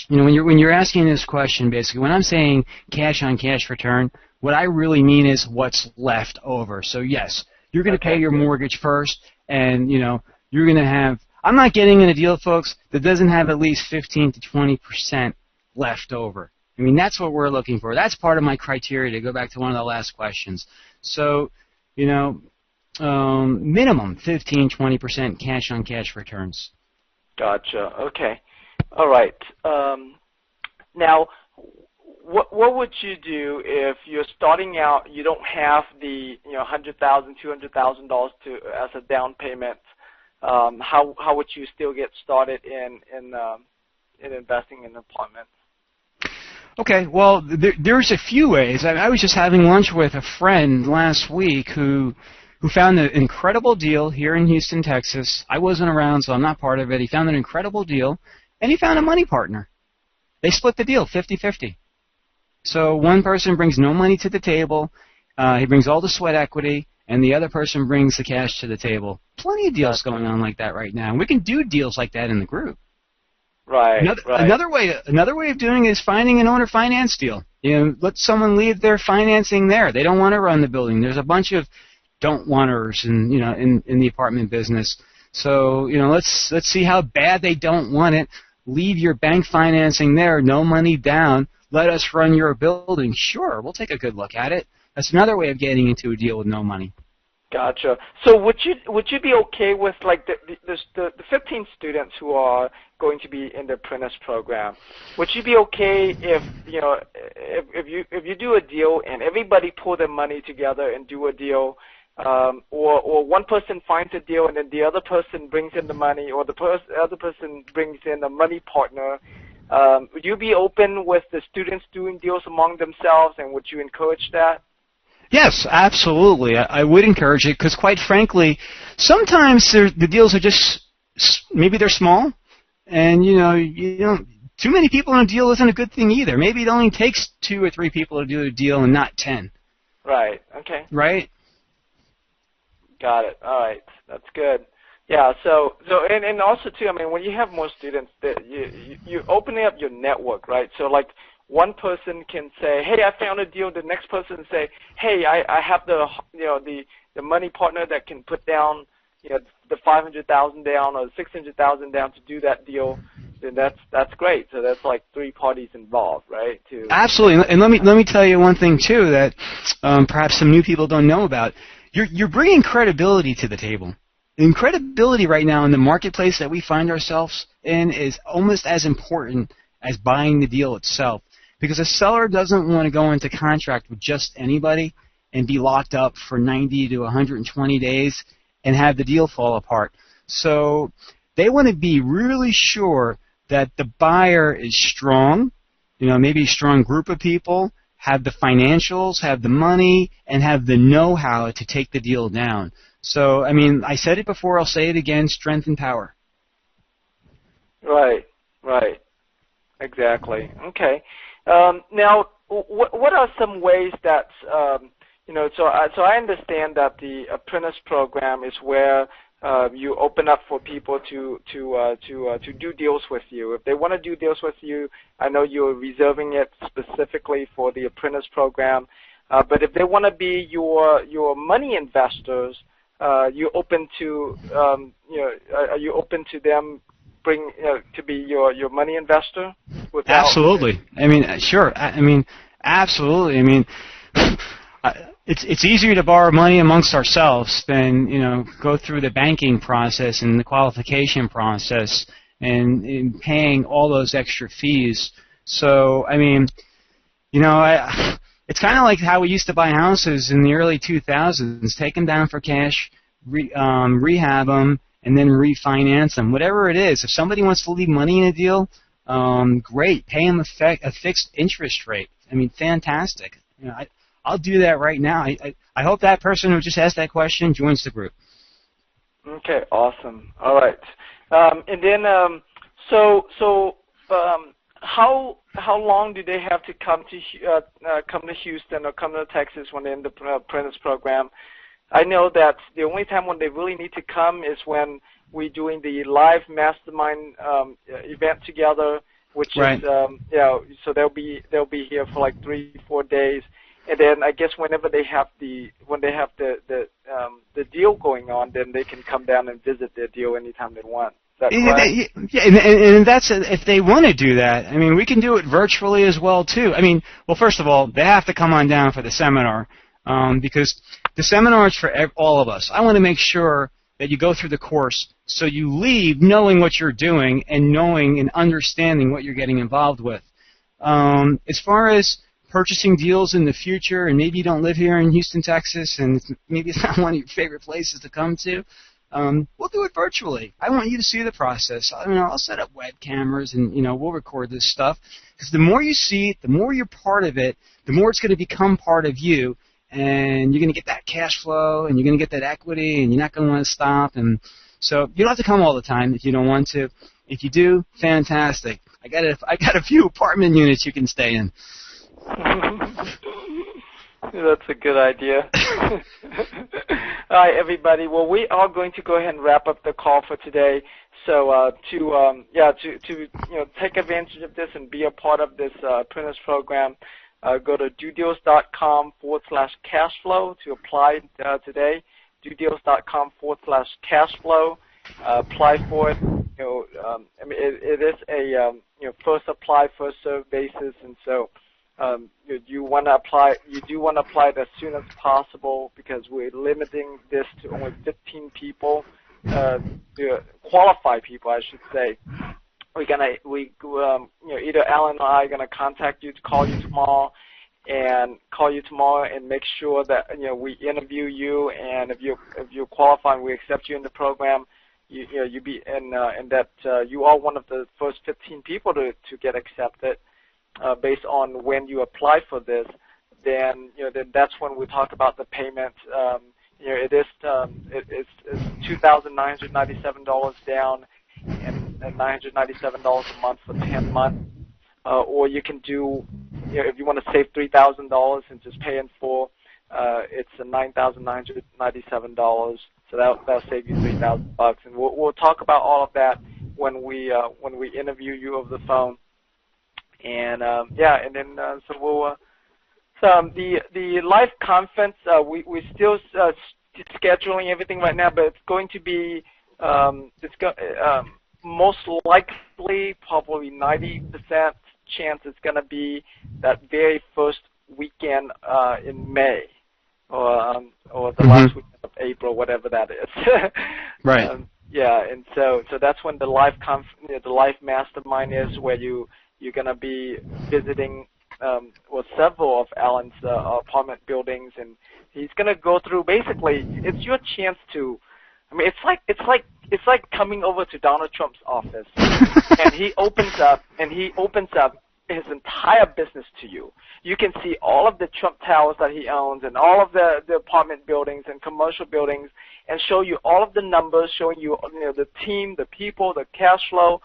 B: When you're asking this question, basically, when I'm saying cash on cash return, what I really mean is what's left over. So yes, You're going to pay
A: Okay.
B: your mortgage first, and you're going to have. I'm not getting in a deal, folks, that doesn't have at least 15 to 20% left over. I mean, that's what we're looking for. That's part of my criteria, to go back to one of the last questions. So, minimum 15, 20% cash-on-cash returns.
A: Gotcha. Okay. All right. Now, what would you do if you're starting out? You don't have the $100,000, $200,000 as a down payment. How would you still get started in investing in apartments?
B: Okay, well, there's a few ways. I was just having lunch with a friend last week who found an incredible deal here in Houston, Texas. I wasn't around, so I'm not part of it. He found an incredible deal, and he found a money partner. They split the deal 50-50. So one person brings no money to the table. He brings all the sweat equity, and the other person brings the cash to the table. Plenty of deals going on like that right now. And we can do deals like that in the group.
A: Right.
B: Another way of doing it is finding an owner finance deal. Let someone leave their financing there. They don't want to run the building. There's a bunch of don't wanters in the apartment business. So let's see how bad they don't want it. Leave your bank financing there, no money down. Let us run your building. Sure, we'll take a good look at it. That's another way of getting into a deal with no money.
A: Gotcha. So would you be okay with like the 15 students who are going to be in the apprentice program? Would you be okay if you do a deal and everybody pull their money together and do a deal, or one person finds a deal and then the other person brings in the money, or the other person brings in a money partner? Would you be open with the students doing deals among themselves, and would you encourage that?
B: Yes, absolutely. I would encourage it because, quite frankly, sometimes the deals are just maybe they're small, and too many people in a deal isn't a good thing either. Maybe it only takes 2 or 3 people to do a deal and not 10.
A: Right. Okay.
B: Right.
A: Got it. All right. That's good. Yeah. So and also too, I mean, when you have more students, that you opening up your network, right? So like, one person can say, "Hey, I found a deal." The next person say, "Hey, I have the money partner that can put down the $500,000 down or $600,000 down to do that deal." Then that's great. So that's like 3 parties involved, right?
B: Absolutely. And let me tell you one thing too that perhaps some new people don't know about. You're bringing credibility to the table. And credibility right now in the marketplace that we find ourselves in is almost as important as buying the deal itself. Because a seller doesn't want to go into contract with just anybody and be locked up for 90 to 120 days and have the deal fall apart. So they want to be really sure that the buyer is strong, maybe a strong group of people, have the financials, have the money, and have the know-how to take the deal down. So, I mean, I said it before, I'll say it again, strength and power.
A: Right. Exactly. Okay. Now, what are some ways that So I understand that the apprentice program is where you open up for people to do deals with you. If they want to do deals with you, I know you're reserving it specifically for the apprentice program. But if they want to be your money investors, you open to are you open to them to be your money investor?
B: Absolutely. I mean, sure. I mean, absolutely. I mean, it's easier to borrow money amongst ourselves than go through the banking process and the qualification process and paying all those extra fees. So I mean, it's kind of like how we used to buy houses in the early 2000s: take them down for cash, rehab them, and then refinance them. Whatever it is, if somebody wants to leave money in a deal, great. Pay them a fixed interest rate. I mean, fantastic. I'll do that right now. I hope that person who just asked that question joins the group.
A: Okay, awesome. All right. And then, how long do they have to come to Houston or come to Texas when they're in the apprentice program? I know that the only time when they really need to come is when we're doing the live mastermind event together, which
B: right.
A: is so they'll be here for like 3-4 days. and then I guess whenever they have the deal going on, then they can come down and visit their deal anytime they want. Is that correct?
B: Yeah, and that's if they want to do that. I mean, we can do it virtually as well too. I mean, well, first of all, they have to come on down for the seminar because the seminar is for all of us. I want to make sure that you go through the course so you leave knowing what you're doing and knowing and understanding what you're getting involved with. As far as purchasing deals in the future, and maybe you don't live here in Houston, Texas, and maybe it's not one of your favorite places to come to, we'll do it virtually. I want you to see the process. I'll set up web cameras and we'll record this stuff because the more you see it, the more you're part of it, the more it's going to become part of you. And you're going to get that cash flow, and you're going to get that equity, and you're not going to want to stop. And so you don't have to come all the time if you don't want to. If you do, fantastic. I got a few apartment units you can stay in.
A: That's a good idea. All right, everybody. Well, we are going to go ahead and wrap up the call for today. So to take advantage of this and be a part of this apprentice program. Go to dodeals.com/cashflow to apply today. dodeals.com/cashflow. Apply for it. It is a first apply, first serve basis, and so you want to apply. You do want to apply it as soon as possible because we're limiting this to only 15 people, qualified people, I should say. Either Alan or I are gonna contact you to call you tomorrow and make sure that we interview you, and if you're qualified, we accept you in the program. And that you are one of the first 15 people to get accepted based on when you apply for this. Then that's when we talk about the payment. It's $2,997 down and $997 a month for 10 months. Or you can do, if you want to save $3,000 and just pay in full, it's $9,997. So that'll save you $3,000. And we'll talk about all of that when we interview you over the phone. And the live conference, we're still scheduling everything right now, but it's going to be most likely, probably 90% chance it's going to be that very first weekend in May, or the last weekend of April, whatever that is.
B: Right.
A: And so that's when the live the live mastermind is, where you're going to be visiting several of Alan's apartment buildings, and he's going to go through. Basically, it's your chance to. It's like coming over to Donald Trump's office, and he opens up his entire business to you. You can see all of the Trump towers that he owns, and all of the apartment buildings and commercial buildings, and show you all of the numbers, showing you the team, the people, the cash flow,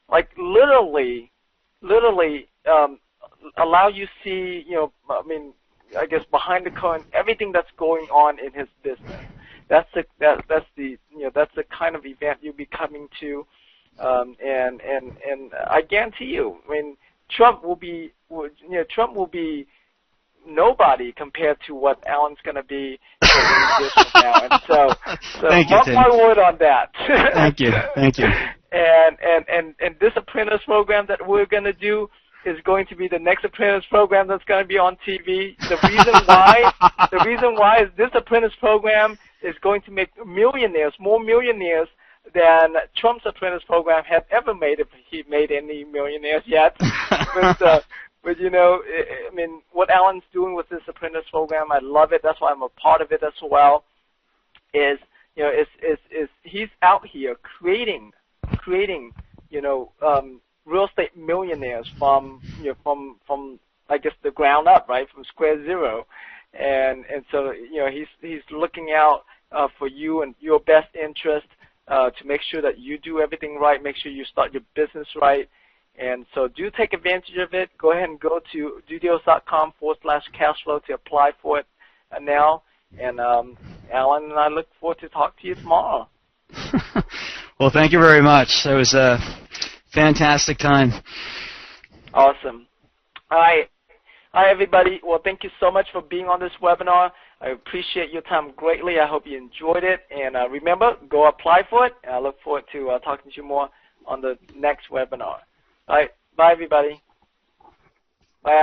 A: like literally allow you see I guess behind the curtain everything that's going on in his business. That's the kind of event you'll be coming to, and I guarantee you, Trump will be nobody compared to what Alan's going to be years from now. And so mark my word on that.
B: Thank you.
A: And this apprentice program that we're going to do is going to be the next apprentice program that's going to be on TV. The reason why is this apprentice program is going to make more millionaires than Trump's apprentice program had ever made, if he made any millionaires yet. But what Alan's doing with this apprentice program, I love it. That's why I'm a part of it as well. Is he's out here creating real estate millionaires from I guess the ground up, right, from square zero, and so he's looking out for you and your best interest to make sure that you do everything right, make sure you start your business right, and so do take advantage of it. Go ahead and go to dodeals.com/cashflow to apply for it now, and Alan and I look forward to talk to you tomorrow.
B: Well, thank you very much. It was a fantastic time.
A: Awesome. All right. All right, everybody. Well, thank you so much for being on this webinar. I appreciate your time greatly. I hope you enjoyed it. And remember, go apply for it. And I look forward to talking to you more on the next webinar. All right. Bye, everybody.